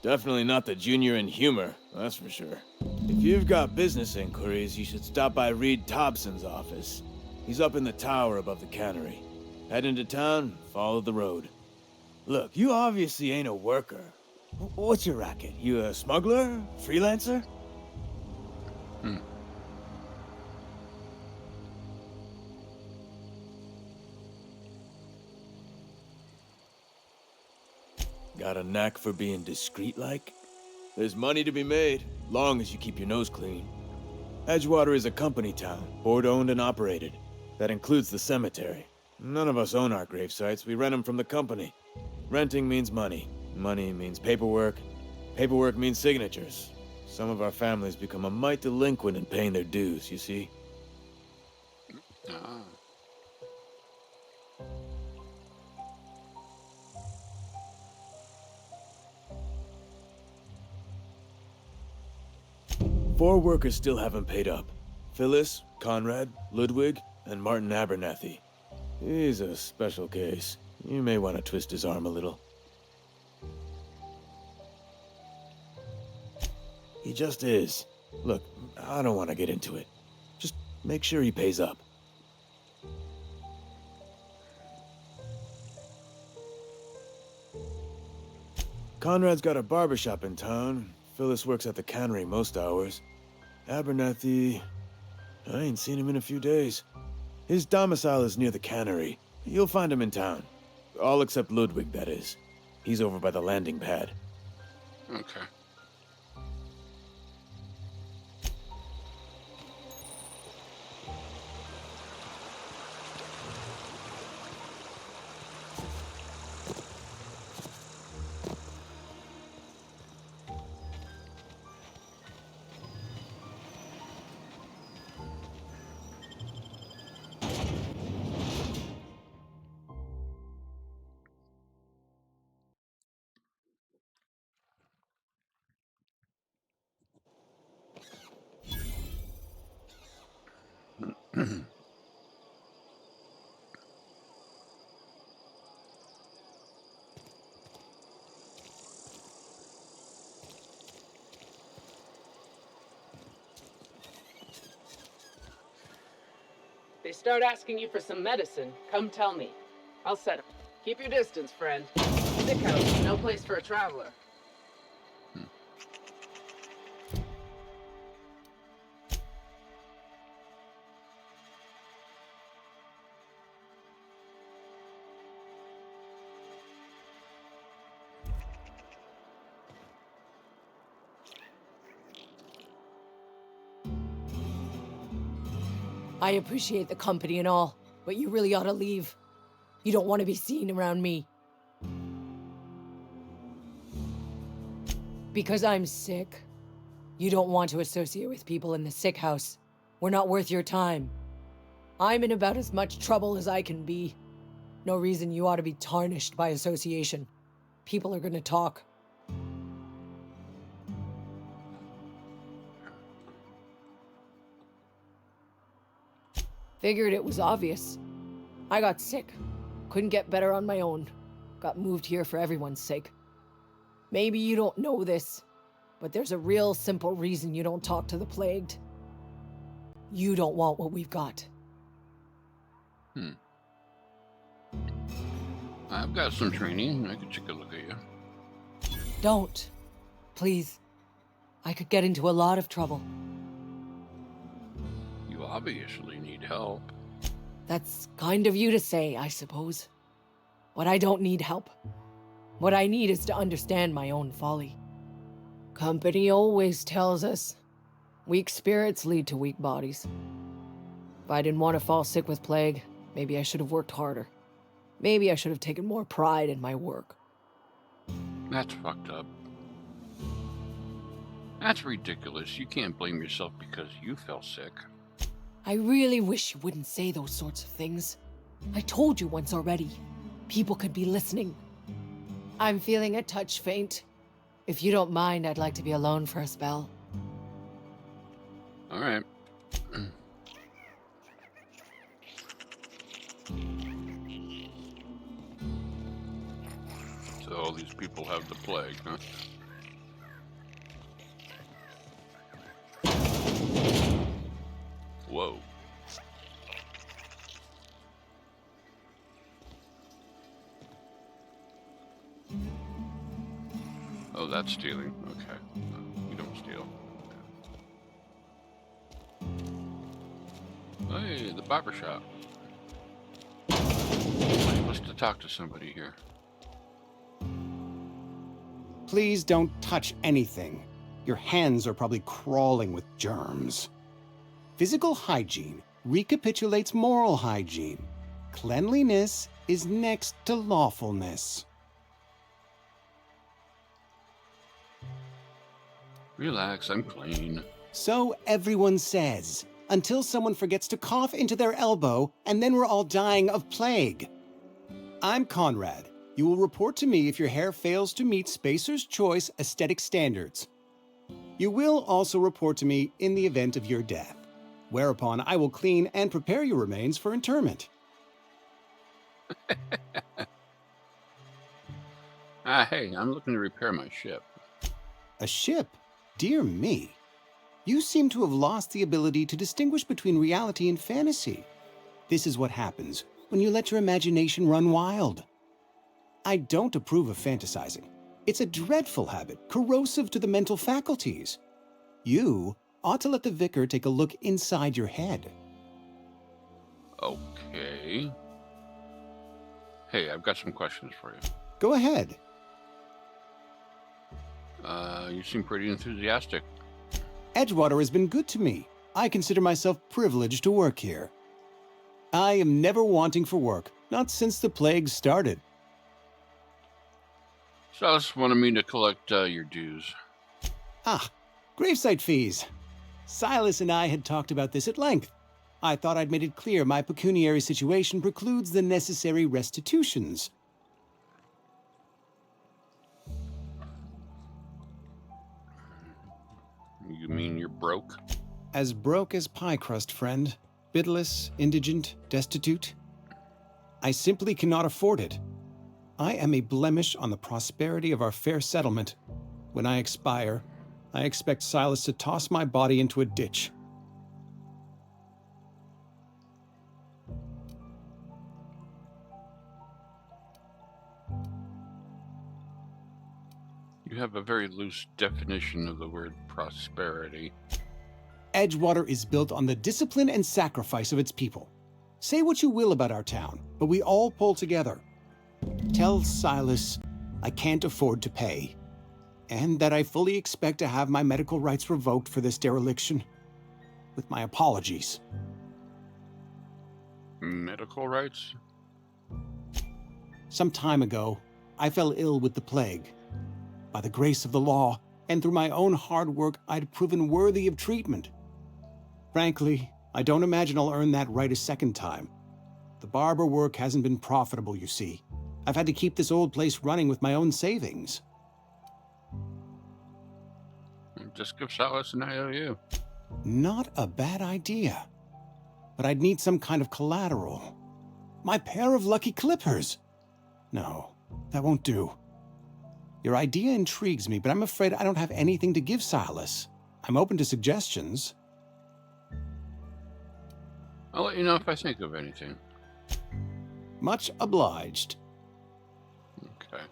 Definitely not the junior in humor, that's for sure. If you've got business inquiries, you should stop by Reed Thompson's office. He's up in the tower above the cannery. Head into town, follow the road. Look, you obviously ain't a worker. What's your racket? You a smuggler? Freelancer? Got a knack for being discreet-like? There's money to be made, long as you keep your nose clean. Edgewater is a company town, board-owned and operated. That includes the cemetery. None of us own our gravesites, we rent them from the company. Renting means money. Money means paperwork. Paperwork means signatures. Some of our families become a mite delinquent in paying their dues, you see? Ah. Four workers still haven't paid up. Phyllis, Conrad, Ludwig, and Martin Abernathy. He's a special case. You may want to twist his arm a little. He just is. Look, I don't want to get into it. Just make sure he pays up. Conrad's got a barbershop in town. Phyllis works at the cannery most hours. Abernathy... I ain't seen him in a few days. His domicile is near the cannery. You'll find him in town. All except Ludwig, that is. He's over by the landing pad. Okay. They start asking you for some medicine, come tell me. I'll set 'em. Keep your distance, friend. Sick house, no place for a traveler. I appreciate the company and all, but you really ought to leave. You don't want to be seen around me. Because I'm sick. You don't want to associate with people in the sick house. We're not worth your time. I'm in about as much trouble as I can be. No reason you ought to be tarnished by association. People are gonna talk. Figured it was obvious. I got sick. Couldn't get better on my own. Got moved here for everyone's sake. Maybe you don't know this, but there's a real simple reason you don't talk to the plagued. You don't want what we've got. I've got some training. I could take a look at you. Don't. Please. I could get into a lot of trouble. You obviously need help. That's kind of you to say, I suppose. But I don't need help. What I need is to understand my own folly. Company always tells us, weak spirits lead to weak bodies. If I didn't want to fall sick with plague, maybe I should have worked harder. Maybe I should have taken more pride in my work. That's fucked up. That's ridiculous. You can't blame yourself because you fell sick. I really wish you wouldn't say those sorts of things. I told you once already. People could be listening. I'm feeling a touch faint. If you don't mind, I'd like to be alone for a spell. All right. So all these people have the plague, huh? Whoa. Oh, that's stealing. Okay. You don't steal. Hey, the barber shop. I'm supposed to talk to somebody here. Please don't touch anything. Your hands are probably crawling with germs. Physical hygiene recapitulates moral hygiene. Cleanliness is next to lawfulness. Relax, I'm clean. So everyone says, until someone forgets to cough into their elbow, and then we're all dying of plague. I'm Conrad. You will report to me if your hair fails to meet Spacer's Choice aesthetic standards. You will also report to me in the event of your death, whereupon I will clean and prepare your remains for interment. Hey, I'm looking to repair my ship. A ship? Dear me. You seem to have lost the ability to distinguish between reality and fantasy. This is what happens when you let your imagination run wild. I don't approve of fantasizing. It's a dreadful habit, corrosive to the mental faculties. You ought to let the vicar take a look inside your head. Okay. Hey, I've got some questions for you. Go ahead. You seem pretty enthusiastic. Edgewater has been good to me. I consider myself privileged to work here. I am never wanting for work, not since the plague started. Silas wanted me to collect your dues. Ah, gravesite fees. Silas and I had talked about this at length. I thought I'd made it clear my pecuniary situation precludes the necessary restitutions. You mean you're broke? As broke as pie crust, friend. Bidless, indigent, destitute. I simply cannot afford it. I am a blemish on the prosperity of our fair settlement. When I expire, I expect Silas to toss my body into a ditch. You have a very loose definition of the word prosperity. Edgewater is built on the discipline and sacrifice of its people. Say what you will about our town, but we all pull together. Tell Silas I can't afford to pay, and that I fully expect to have my medical rights revoked for this dereliction. With my apologies. Medical rights? Some time ago, I fell ill with the plague. By the grace of the law, and through my own hard work, I'd proven worthy of treatment. Frankly, I don't imagine I'll earn that right a second time. The barber work hasn't been profitable, you see. I've had to keep this old place running with my own savings. Just give Silas an IOU. Not a bad idea. But I'd need some kind of collateral. My pair of lucky clippers. No, that won't do. Your idea intrigues me, but I'm afraid I don't have anything to give Silas. I'm open to suggestions. I'll let you know if I think of anything. Much obliged. Okay.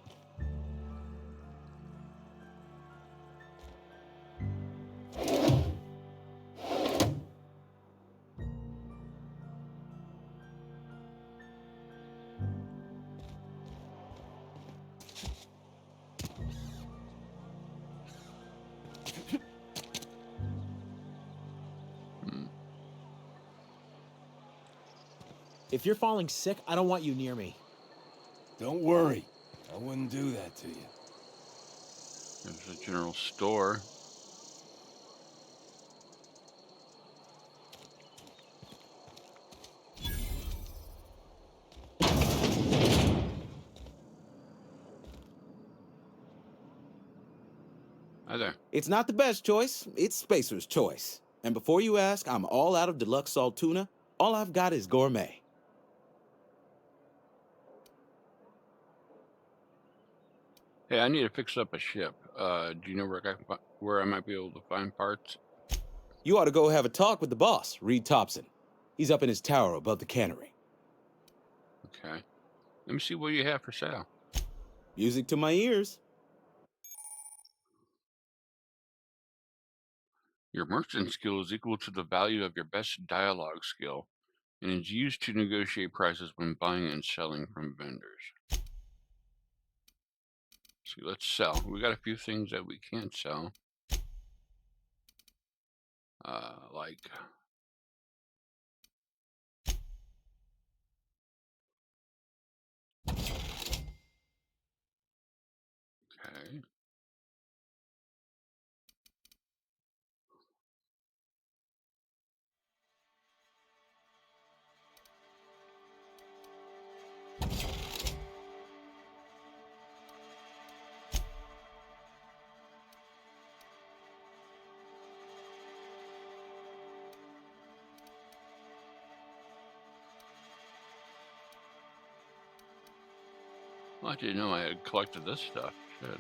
If you're falling sick, I don't want you near me. Don't worry. I wouldn't do that to you. There's a general store. Hi there. It's not the best choice. It's Spacer's Choice. And before you ask, I'm all out of deluxe salt tuna. All I've got is gourmet. Hey, I need to fix up a ship. Do you know where I might be able to find parts? You ought to go have a talk with the boss, Reed Thompson. He's up in his tower above the cannery. Okay. Let me see what you have for sale. Music to my ears. Your merchant skill is equal to the value of your best dialogue skill, and is used to negotiate prices when buying and selling from vendors. See, let's sell. We got a few things that we can't sell. Like... Okay. Well, I didn't know I had collected this stuff. Shit.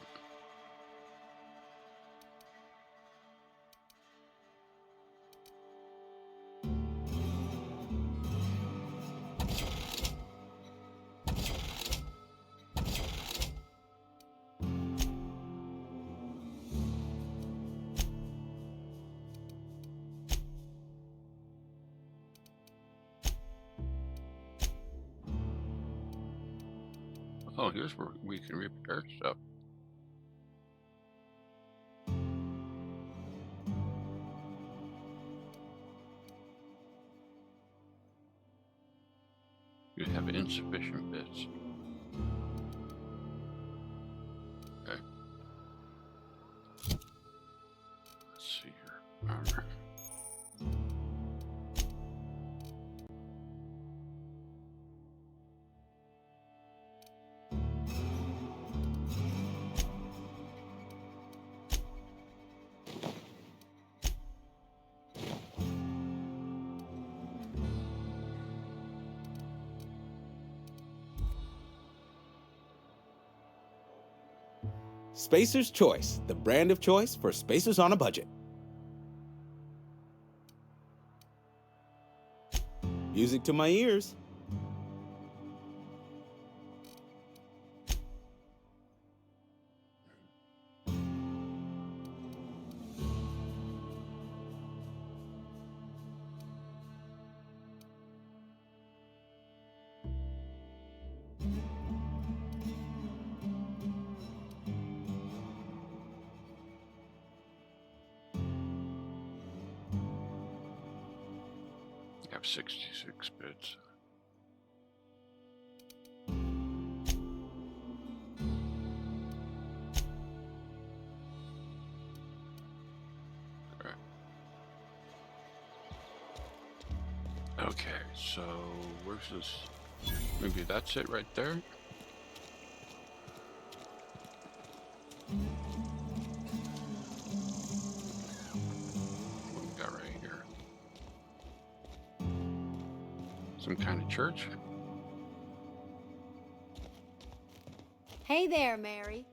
Oh, here's where we can repair stuff. You have insufficient bits. Okay. Let's see here. All right. Spacer's Choice, the brand of choice for spacers on a budget. Music to my ears. I have 66 bits. Okay. Okay, so where's this? Maybe that's it right there. What we got right here? Some kind of church? Hey there, Mary.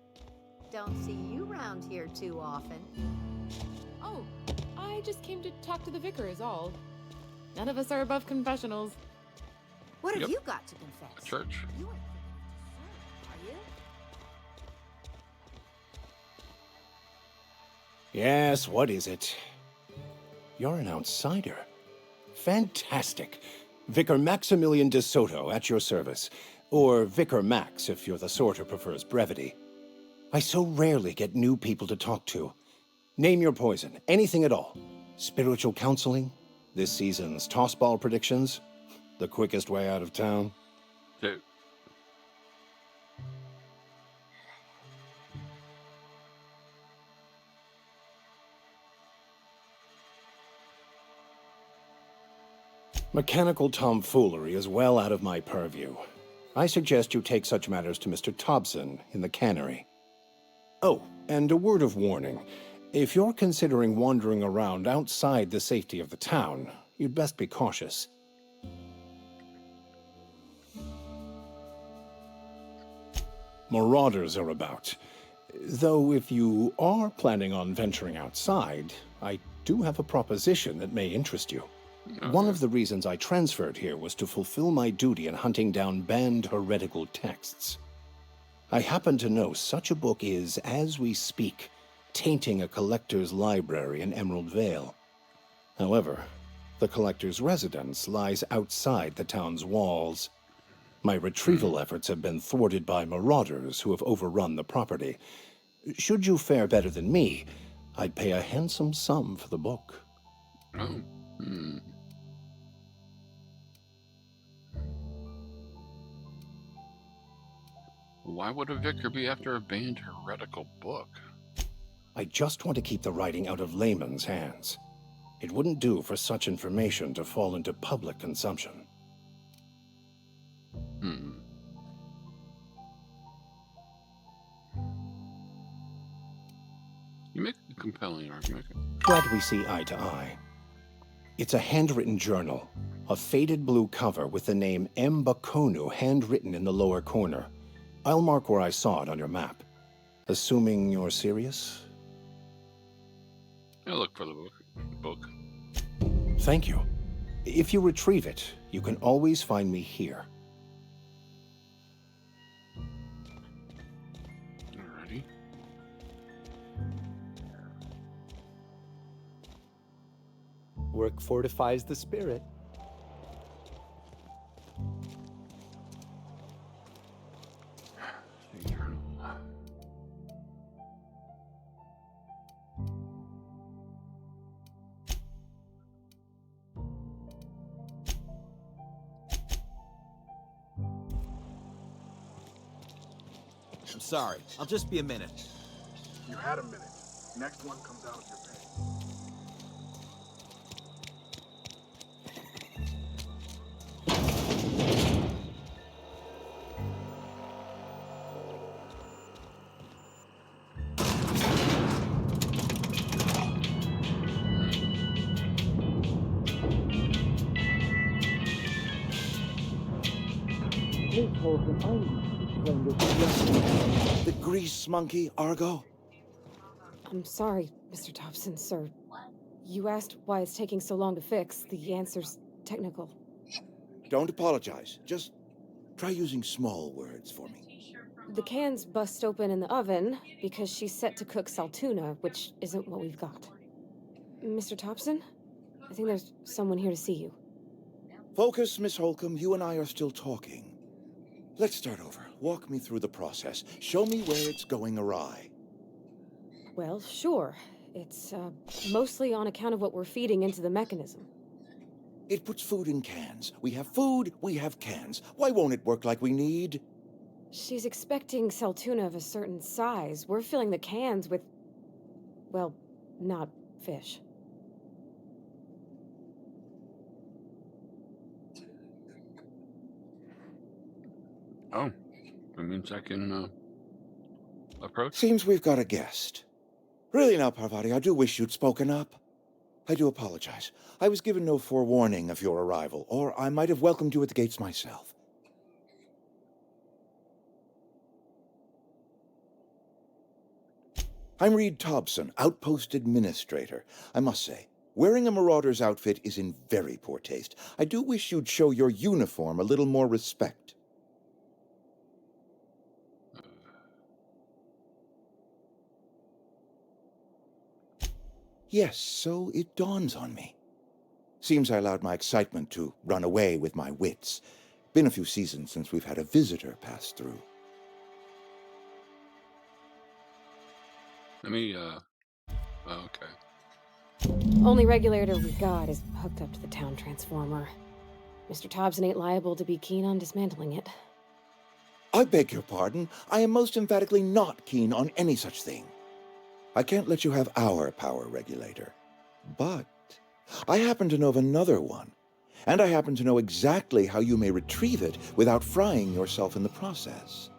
Don't see you around here too often. Oh, I just came to talk to the vicar is all. None of us are above confessionals. What have Yep. you got to confess? A church. You ain't thinking of are you? Yes, what is it? You're an outsider. Fantastic. Vicar Maximilian de Soto at your service. Or Vicar Max if you're the sort who prefers brevity. I so rarely get new people to talk to. Name your poison, anything at all. Spiritual counseling? This season's tossball predictions? The quickest way out of town? Dude. Mechanical tomfoolery is well out of my purview. I suggest you take such matters to Mr. Thompson in the cannery. Oh, and a word of warning. If you're considering wandering around outside the safety of the town, you'd best be cautious. Marauders are about. Though if you are planning on venturing outside, I do have a proposition that may interest you. One of the reasons I transferred here was to fulfill my duty in hunting down banned heretical texts. I happen to know such a book is, as we speak, tainting a collector's library in Emerald Vale. However, the collector's residence lies outside the town's walls. My retrieval efforts have been thwarted by marauders who have overrun the property. Should you fare better than me, I'd pay a handsome sum for the book. Oh. Why would a vicar be after a banned heretical book? I just want to keep the writing out of laymen's hands. It wouldn't do for such information to fall into public consumption. You make a compelling argument. Glad we see eye to eye. It's a handwritten journal, a faded blue cover with the name M. Bakonu handwritten in the lower corner. I'll mark where I saw it on your map. Assuming you're serious? I'll look for the book. Thank you. If you retrieve it, you can always find me here. Alrighty. Work fortifies the spirit. I'm sorry. I'll just be a minute. You had a minute. Next one comes out of your pay. The grease monkey, Argo? I'm sorry, Mr. Thompson, sir. You asked why it's taking so long to fix. The answer's technical. Don't apologize. Just try using small words for me. The can's bust open in the oven because she's set to cook saltuna, which isn't what we've got. Mr. Thompson? I think there's someone here to see you. Focus, Miss Holcomb. You and I are still talking. Let's start over. Walk me through the process. Show me where it's going awry. Well, sure. It's mostly on account of what we're feeding into the mechanism. It puts food in cans. We have food, we have cans. Why won't it work like we need? She's expecting saltuna of a certain size. We're filling the cans with, well, not fish. Oh, that means I can approach? Seems we've got a guest. Really now, Parvati, I do wish you'd spoken up. I do apologize. I was given no forewarning of your arrival, or I might have welcomed you at the gates myself. I'm Reed Thompson, Outpost Administrator. I must say, wearing a marauder's outfit is in very poor taste. I do wish you'd show your uniform a little more respect. Yes, so it dawns on me. Seems I allowed my excitement to run away with my wits. Been a few seasons since we've had a visitor pass through. Let me, okay. Only regulator we got is hooked up to the town transformer. Mr. Thompson ain't liable to be keen on dismantling it. I beg your pardon. I am most emphatically not keen on any such thing. I can't let you have our power regulator. But I happen to know of another one. And I happen to know exactly how you may retrieve it without frying yourself in the process.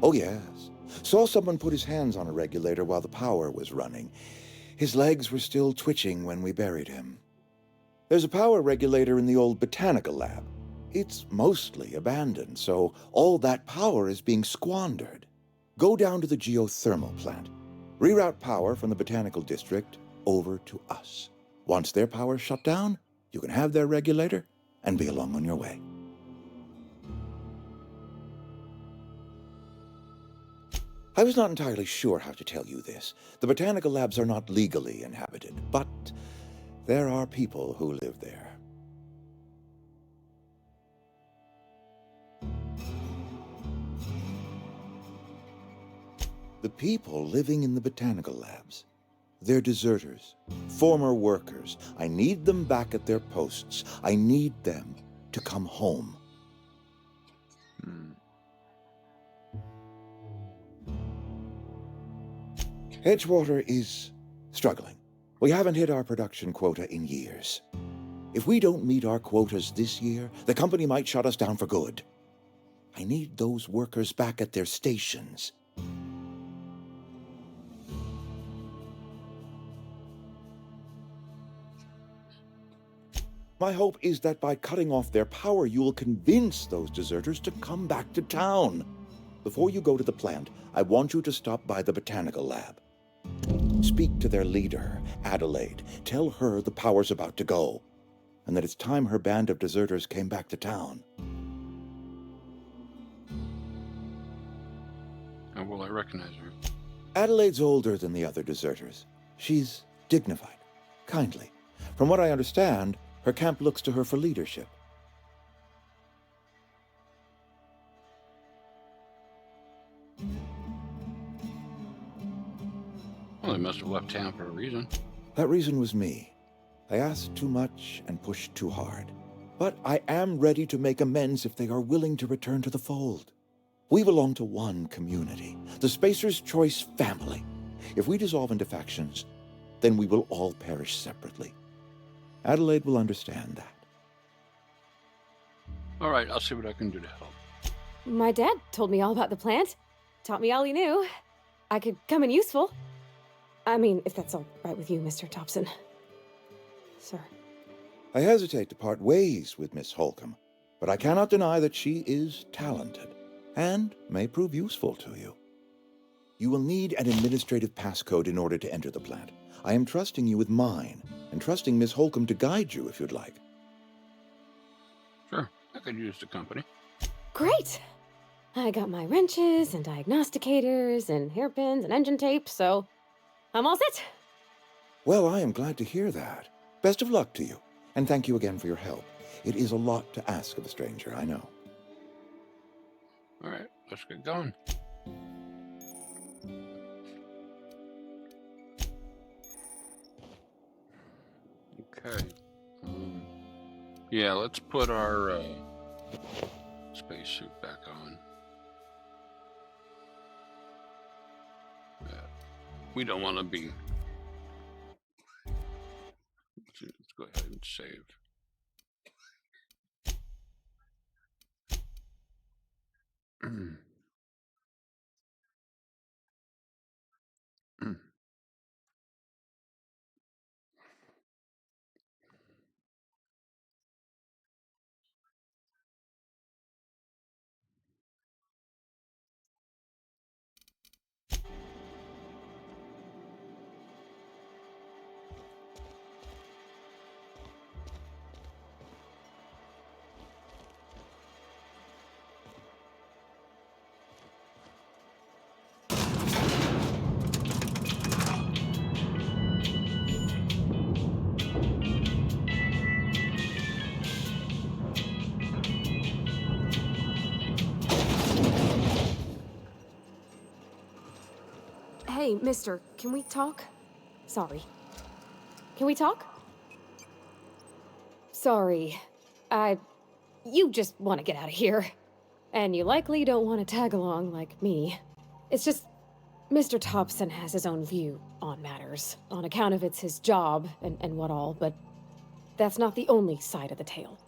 Oh, yes. Saw someone put his hands on a regulator while the power was running. His legs were still twitching when we buried him. There's a power regulator in the old botanical lab. It's mostly abandoned, so all that power is being squandered. Go down to the geothermal plant. Reroute power from the botanical district over to us. Once their power's shut down, you can have their regulator and be along on your way. I was not entirely sure how to tell you this. The botanical labs are not legally inhabited, but There are people who live there. The people living in the botanical labs. They're deserters, former workers. I need them back at their posts. I need them to come home. Edgewater is struggling. We haven't hit our production quota in years. If we don't meet our quotas this year, the company might shut us down for good. I need those workers back at their stations. My hope is that by cutting off their power, you will convince those deserters to come back to town. Before you go to the plant, I want you to stop by the botanical lab. Speak to their leader, Adelaide. Tell her the power's about to go, and that it's time her band of deserters came back to town. How will I recognize her? Adelaide's older than the other deserters. She's dignified, kindly. From what I understand, her camp looks to her for leadership. Well, they must have left town for a reason. That reason was me. I asked too much and pushed too hard. But I am ready to make amends if they are willing to return to the fold. We belong to one community, the Spacer's Choice family. If we dissolve into factions, then we will all perish separately. Adelaide will understand that. All right, I'll see what I can do to help. My dad told me all about the plant. Taught me all he knew. I could come in useful. I mean, if that's all right with you, Mr. Thompson. Sir. I hesitate to part ways with Miss Holcomb, but I cannot deny that she is talented and may prove useful to you. You will need an administrative passcode in order to enter the plant. I am trusting you with mine, and trusting Miss Holcomb to guide you if you'd like. Sure, I could use the company. Great! I got my wrenches and diagnosticators and hairpins and engine tape, so I'm all set. Well, I am glad to hear that. Best of luck to you, and thank you again for your help. It is a lot to ask of a stranger, I know. All right, let's get going. Okay. Yeah, let's put our spacesuit back on. We don't want to be. Let's go ahead and save. Hey, mister, can we talk? Sorry. Can we talk? Sorry. You just want to get out of here. And you likely don't want to tag along like me. It's just, Mr. Thompson has his own view on matters, on account of it's his job and what all, but that's not the only side of the tale.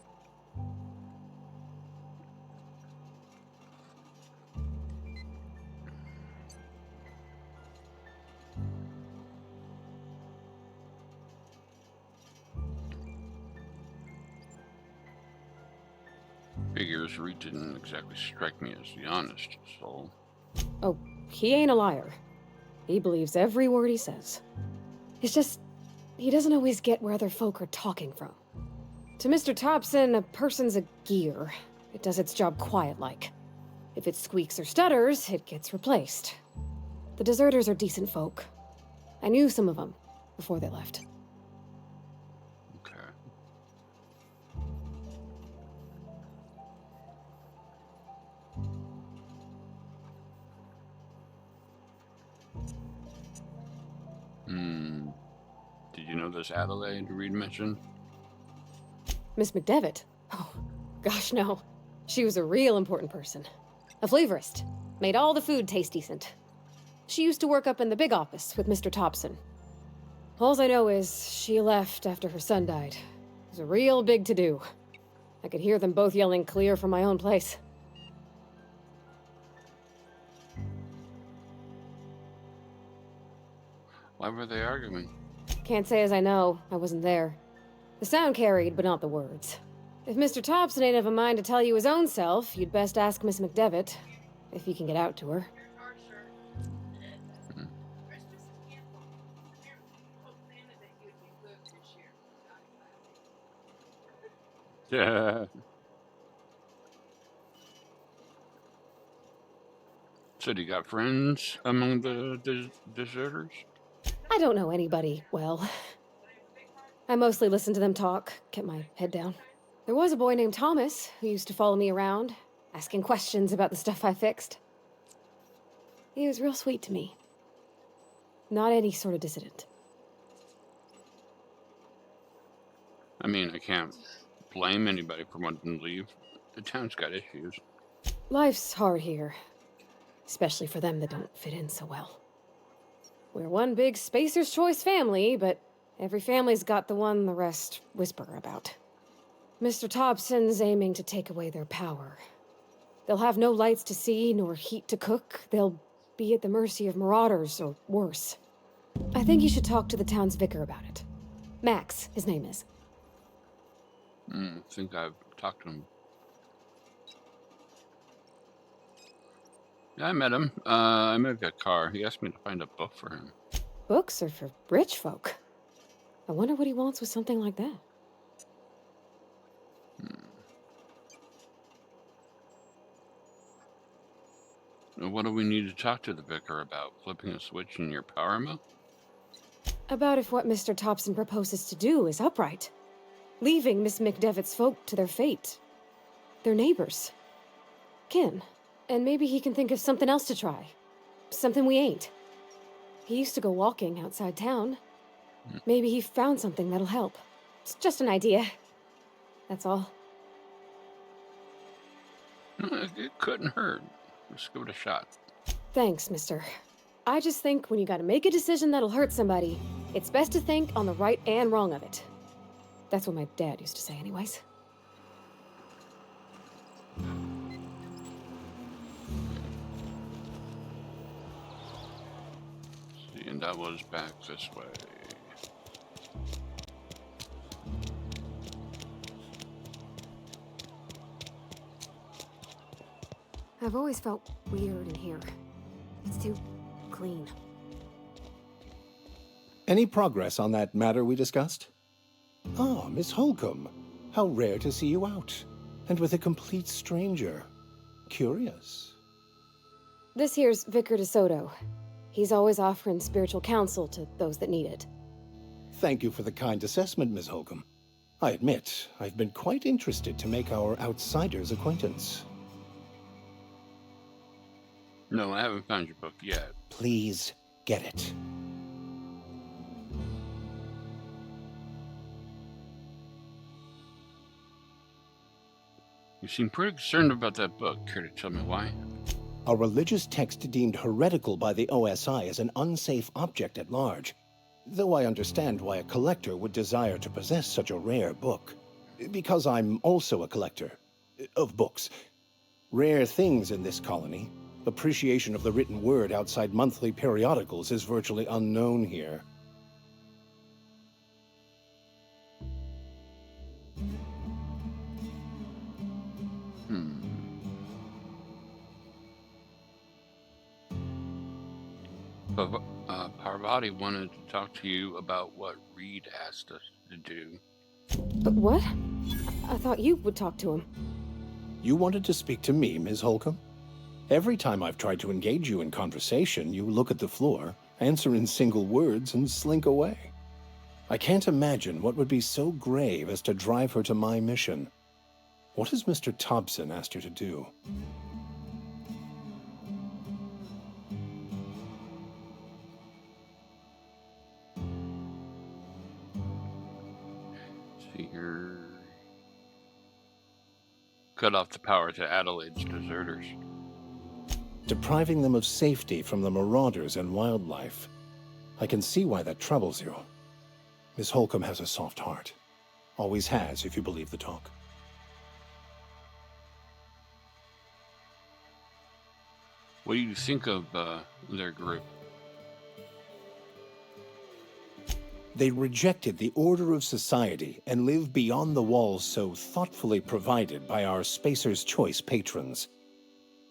Figures Reed didn't exactly strike me as the honest soul. Oh, he ain't a liar. He believes every word he says. It's just, he doesn't always get where other folk are talking from. To Mr. Thompson, a person's a gear. It does its job quiet-like. If it squeaks or stutters, it gets replaced. The deserters are decent folk. I knew some of them before they left. you know this Adelaide Reed mentioned? Miss McDevitt? Oh, gosh, no. She was a real important person. A flavorist. Made all the food taste decent. She used to work up in the big office with Mr. Thompson. Alls I know is she left after her son died. It was a real big to-do. I could hear them both yelling clear from my own place. Why were they arguing? Can't say as I know. I wasn't there. The sound carried, but not the words. If Mr. Thompson ain't of a mind to tell you his own self, you'd best ask Miss McDevitt, if you can get out to her. Yeah. So do you got friends among the deserters? I don't know anybody well. I mostly listen to them talk, kept my head down. There was a boy named Thomas who used to follow me around, asking questions about the stuff I fixed. He was real sweet to me. Not any sort of dissident. I mean, I can't blame anybody for wanting to leave. The town's got issues. Life's hard here, especially for them that don't fit in so well. We're one big Spacer's Choice family, but every family's got the one the rest whisper about. Mr. Thompson's aiming to take away their power. They'll have no lights to see, nor heat to cook. They'll be at the mercy of marauders, or worse. I think you should talk to the town's vicar about it. Max, his name is. I think I've talked to him. Yeah, I met him. I met a car. He asked me to find a book for him. Books are for rich folk. I wonder what he wants with something like that. What do we need to talk to the vicar about? Flipping a switch in your power mill? About if what Mr. Thompson proposes to do is upright. Leaving Miss McDevitt's folk to their fate. Their neighbors. Kin. And maybe he can think of something else to try. Something we ain't. He used to go walking outside town. Maybe he found something that'll help. It's just an idea. That's all. It couldn't hurt. Let's give it a shot. Thanks, mister. I just think when you gotta make a decision that'll hurt somebody, it's best to think on the right and wrong of it. That's what my dad used to say anyways. See, and that was back this way. I've always felt weird in here. It's too clean. Any progress on that matter we discussed? Ah, Miss Holcomb. How rare to see you out. And with a complete stranger. Curious. This here's Vicar DeSoto. He's always offering spiritual counsel to those that need it. Thank you for the kind assessment, Miss Holcomb. I admit, I've been quite interested to make our outsider's acquaintance. No, I haven't found your book yet. Please, get it. You seem pretty concerned about that book. Care to tell me why? A religious text deemed heretical by the OSI is an unsafe object at large, though I understand why a collector would desire to possess such a rare book. Because I'm also a collector of books. Rare things in this colony. Appreciation of the written word outside monthly periodicals is virtually unknown here. Parvati wanted to talk to you about what Reed asked us to do. But what? I thought you would talk to him. You wanted to speak to me, Ms. Holcomb? Every time I've tried to engage you in conversation, you look at the floor, answer in single words, and slink away. I can't imagine what would be so grave as to drive her to my mission. What has Mr. Thompson asked you to do? see here. Cut off the power to Adelaide's deserters. Depriving them of safety from the marauders and wildlife. I can see why that troubles you. Miss Holcomb has a soft heart. Always has, if you believe the talk. What do you think of their group? They rejected the order of society and live beyond the walls so thoughtfully provided by our Spacer's Choice patrons.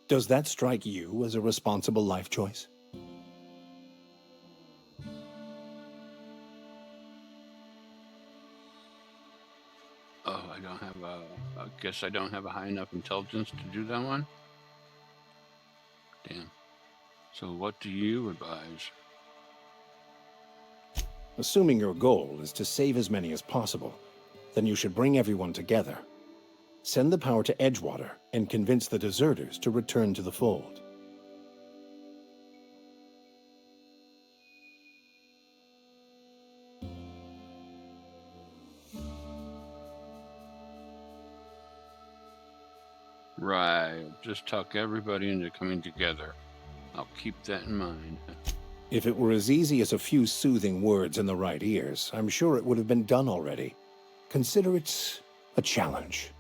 Does that strike you as a responsible life choice? Oh, I don't have a... I guess I don't have a high enough intelligence to do that one? Damn. So what do you advise? Assuming your goal is to save as many as possible, then you should bring everyone together. Send the power to Edgewater and convince the deserters to return to the fold. Right. Just talk everybody into coming together. I'll keep that in mind. If it were as easy as a few soothing words in the right ears, I'm sure it would have been done already. Consider it a challenge.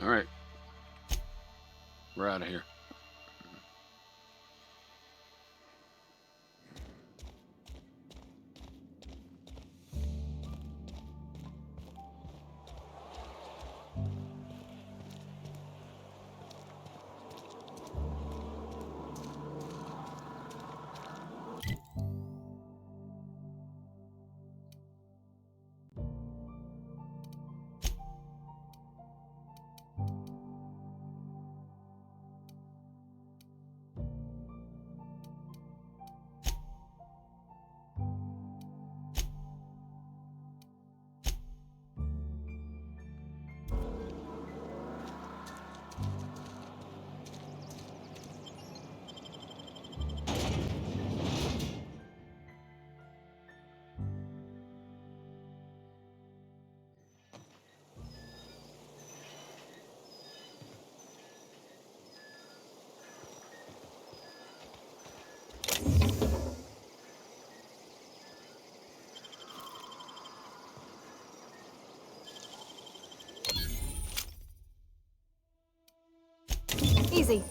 All right. We're out of here. Easy.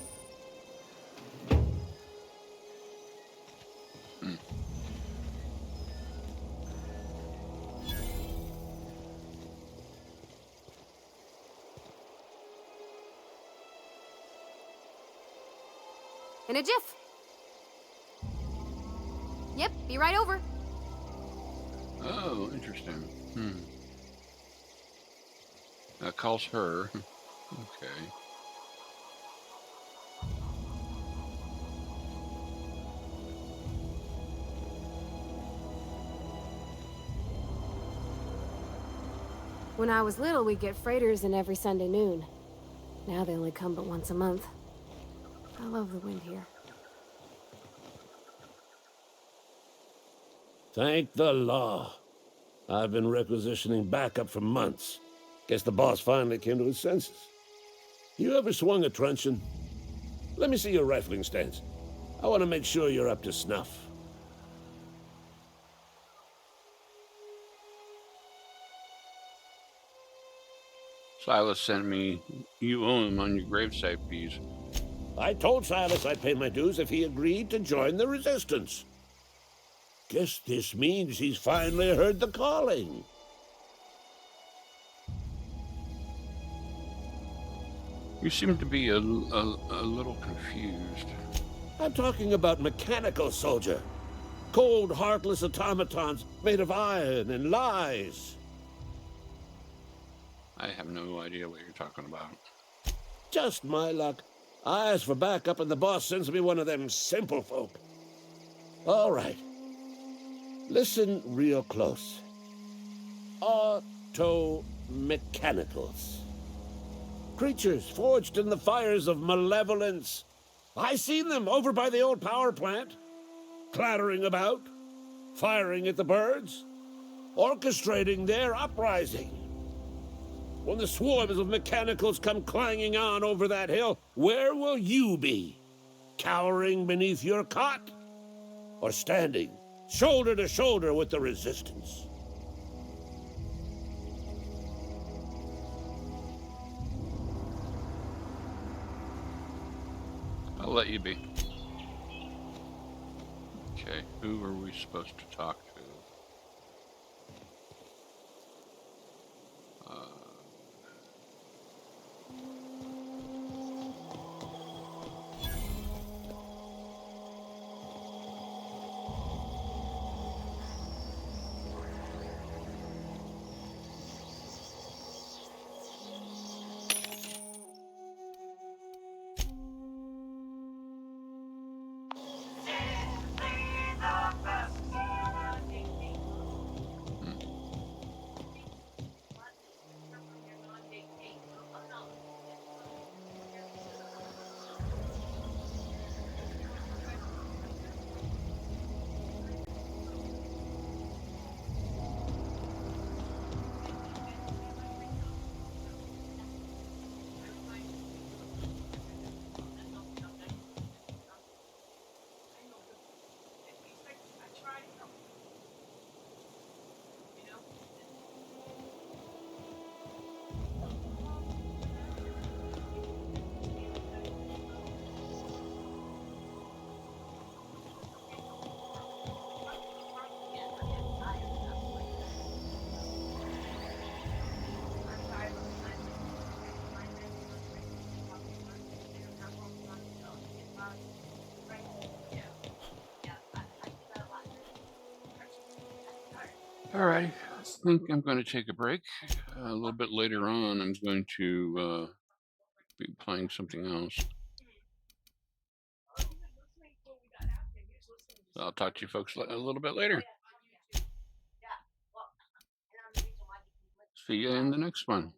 In a jiff. Yep, be right over. Oh, interesting. That calls her. Okay. When I was little, we'd get freighters in every Sunday noon. Now they only come but once a month. I love the wind here. Thank the law. I've been requisitioning backup for months. Guess the boss finally came to his senses. You ever swung a truncheon? Let me see your rifling stance. I want to make sure you're up to snuff. Silas sent me. You owe him on your gravesite fees. I told Silas I'd pay my dues if he agreed to join the resistance. Guess this means he's finally heard the calling. You seem to be a little confused. I'm talking about mechanical soldier. Cold, heartless automatons made of iron and lies. I have no idea what you're talking about. Just my luck. I ask for backup and the boss sends me one of them simple folk. All right. Listen real close. Auto-mechanicals. Creatures forged in the fires of malevolence. I seen them over by the old power plant, clattering about, firing at the birds, orchestrating their uprising. When the swarms of mechanicals come clanging on over that hill, where will you be? Cowering beneath your cot? Or standing, shoulder to shoulder with the resistance? I'll let you be. Okay, who are we supposed to talk to? Alrighty, I think I'm going to take a break. A little bit later on, I'm going to be playing something else. So I'll talk to you folks a little bit later. See you in the next one.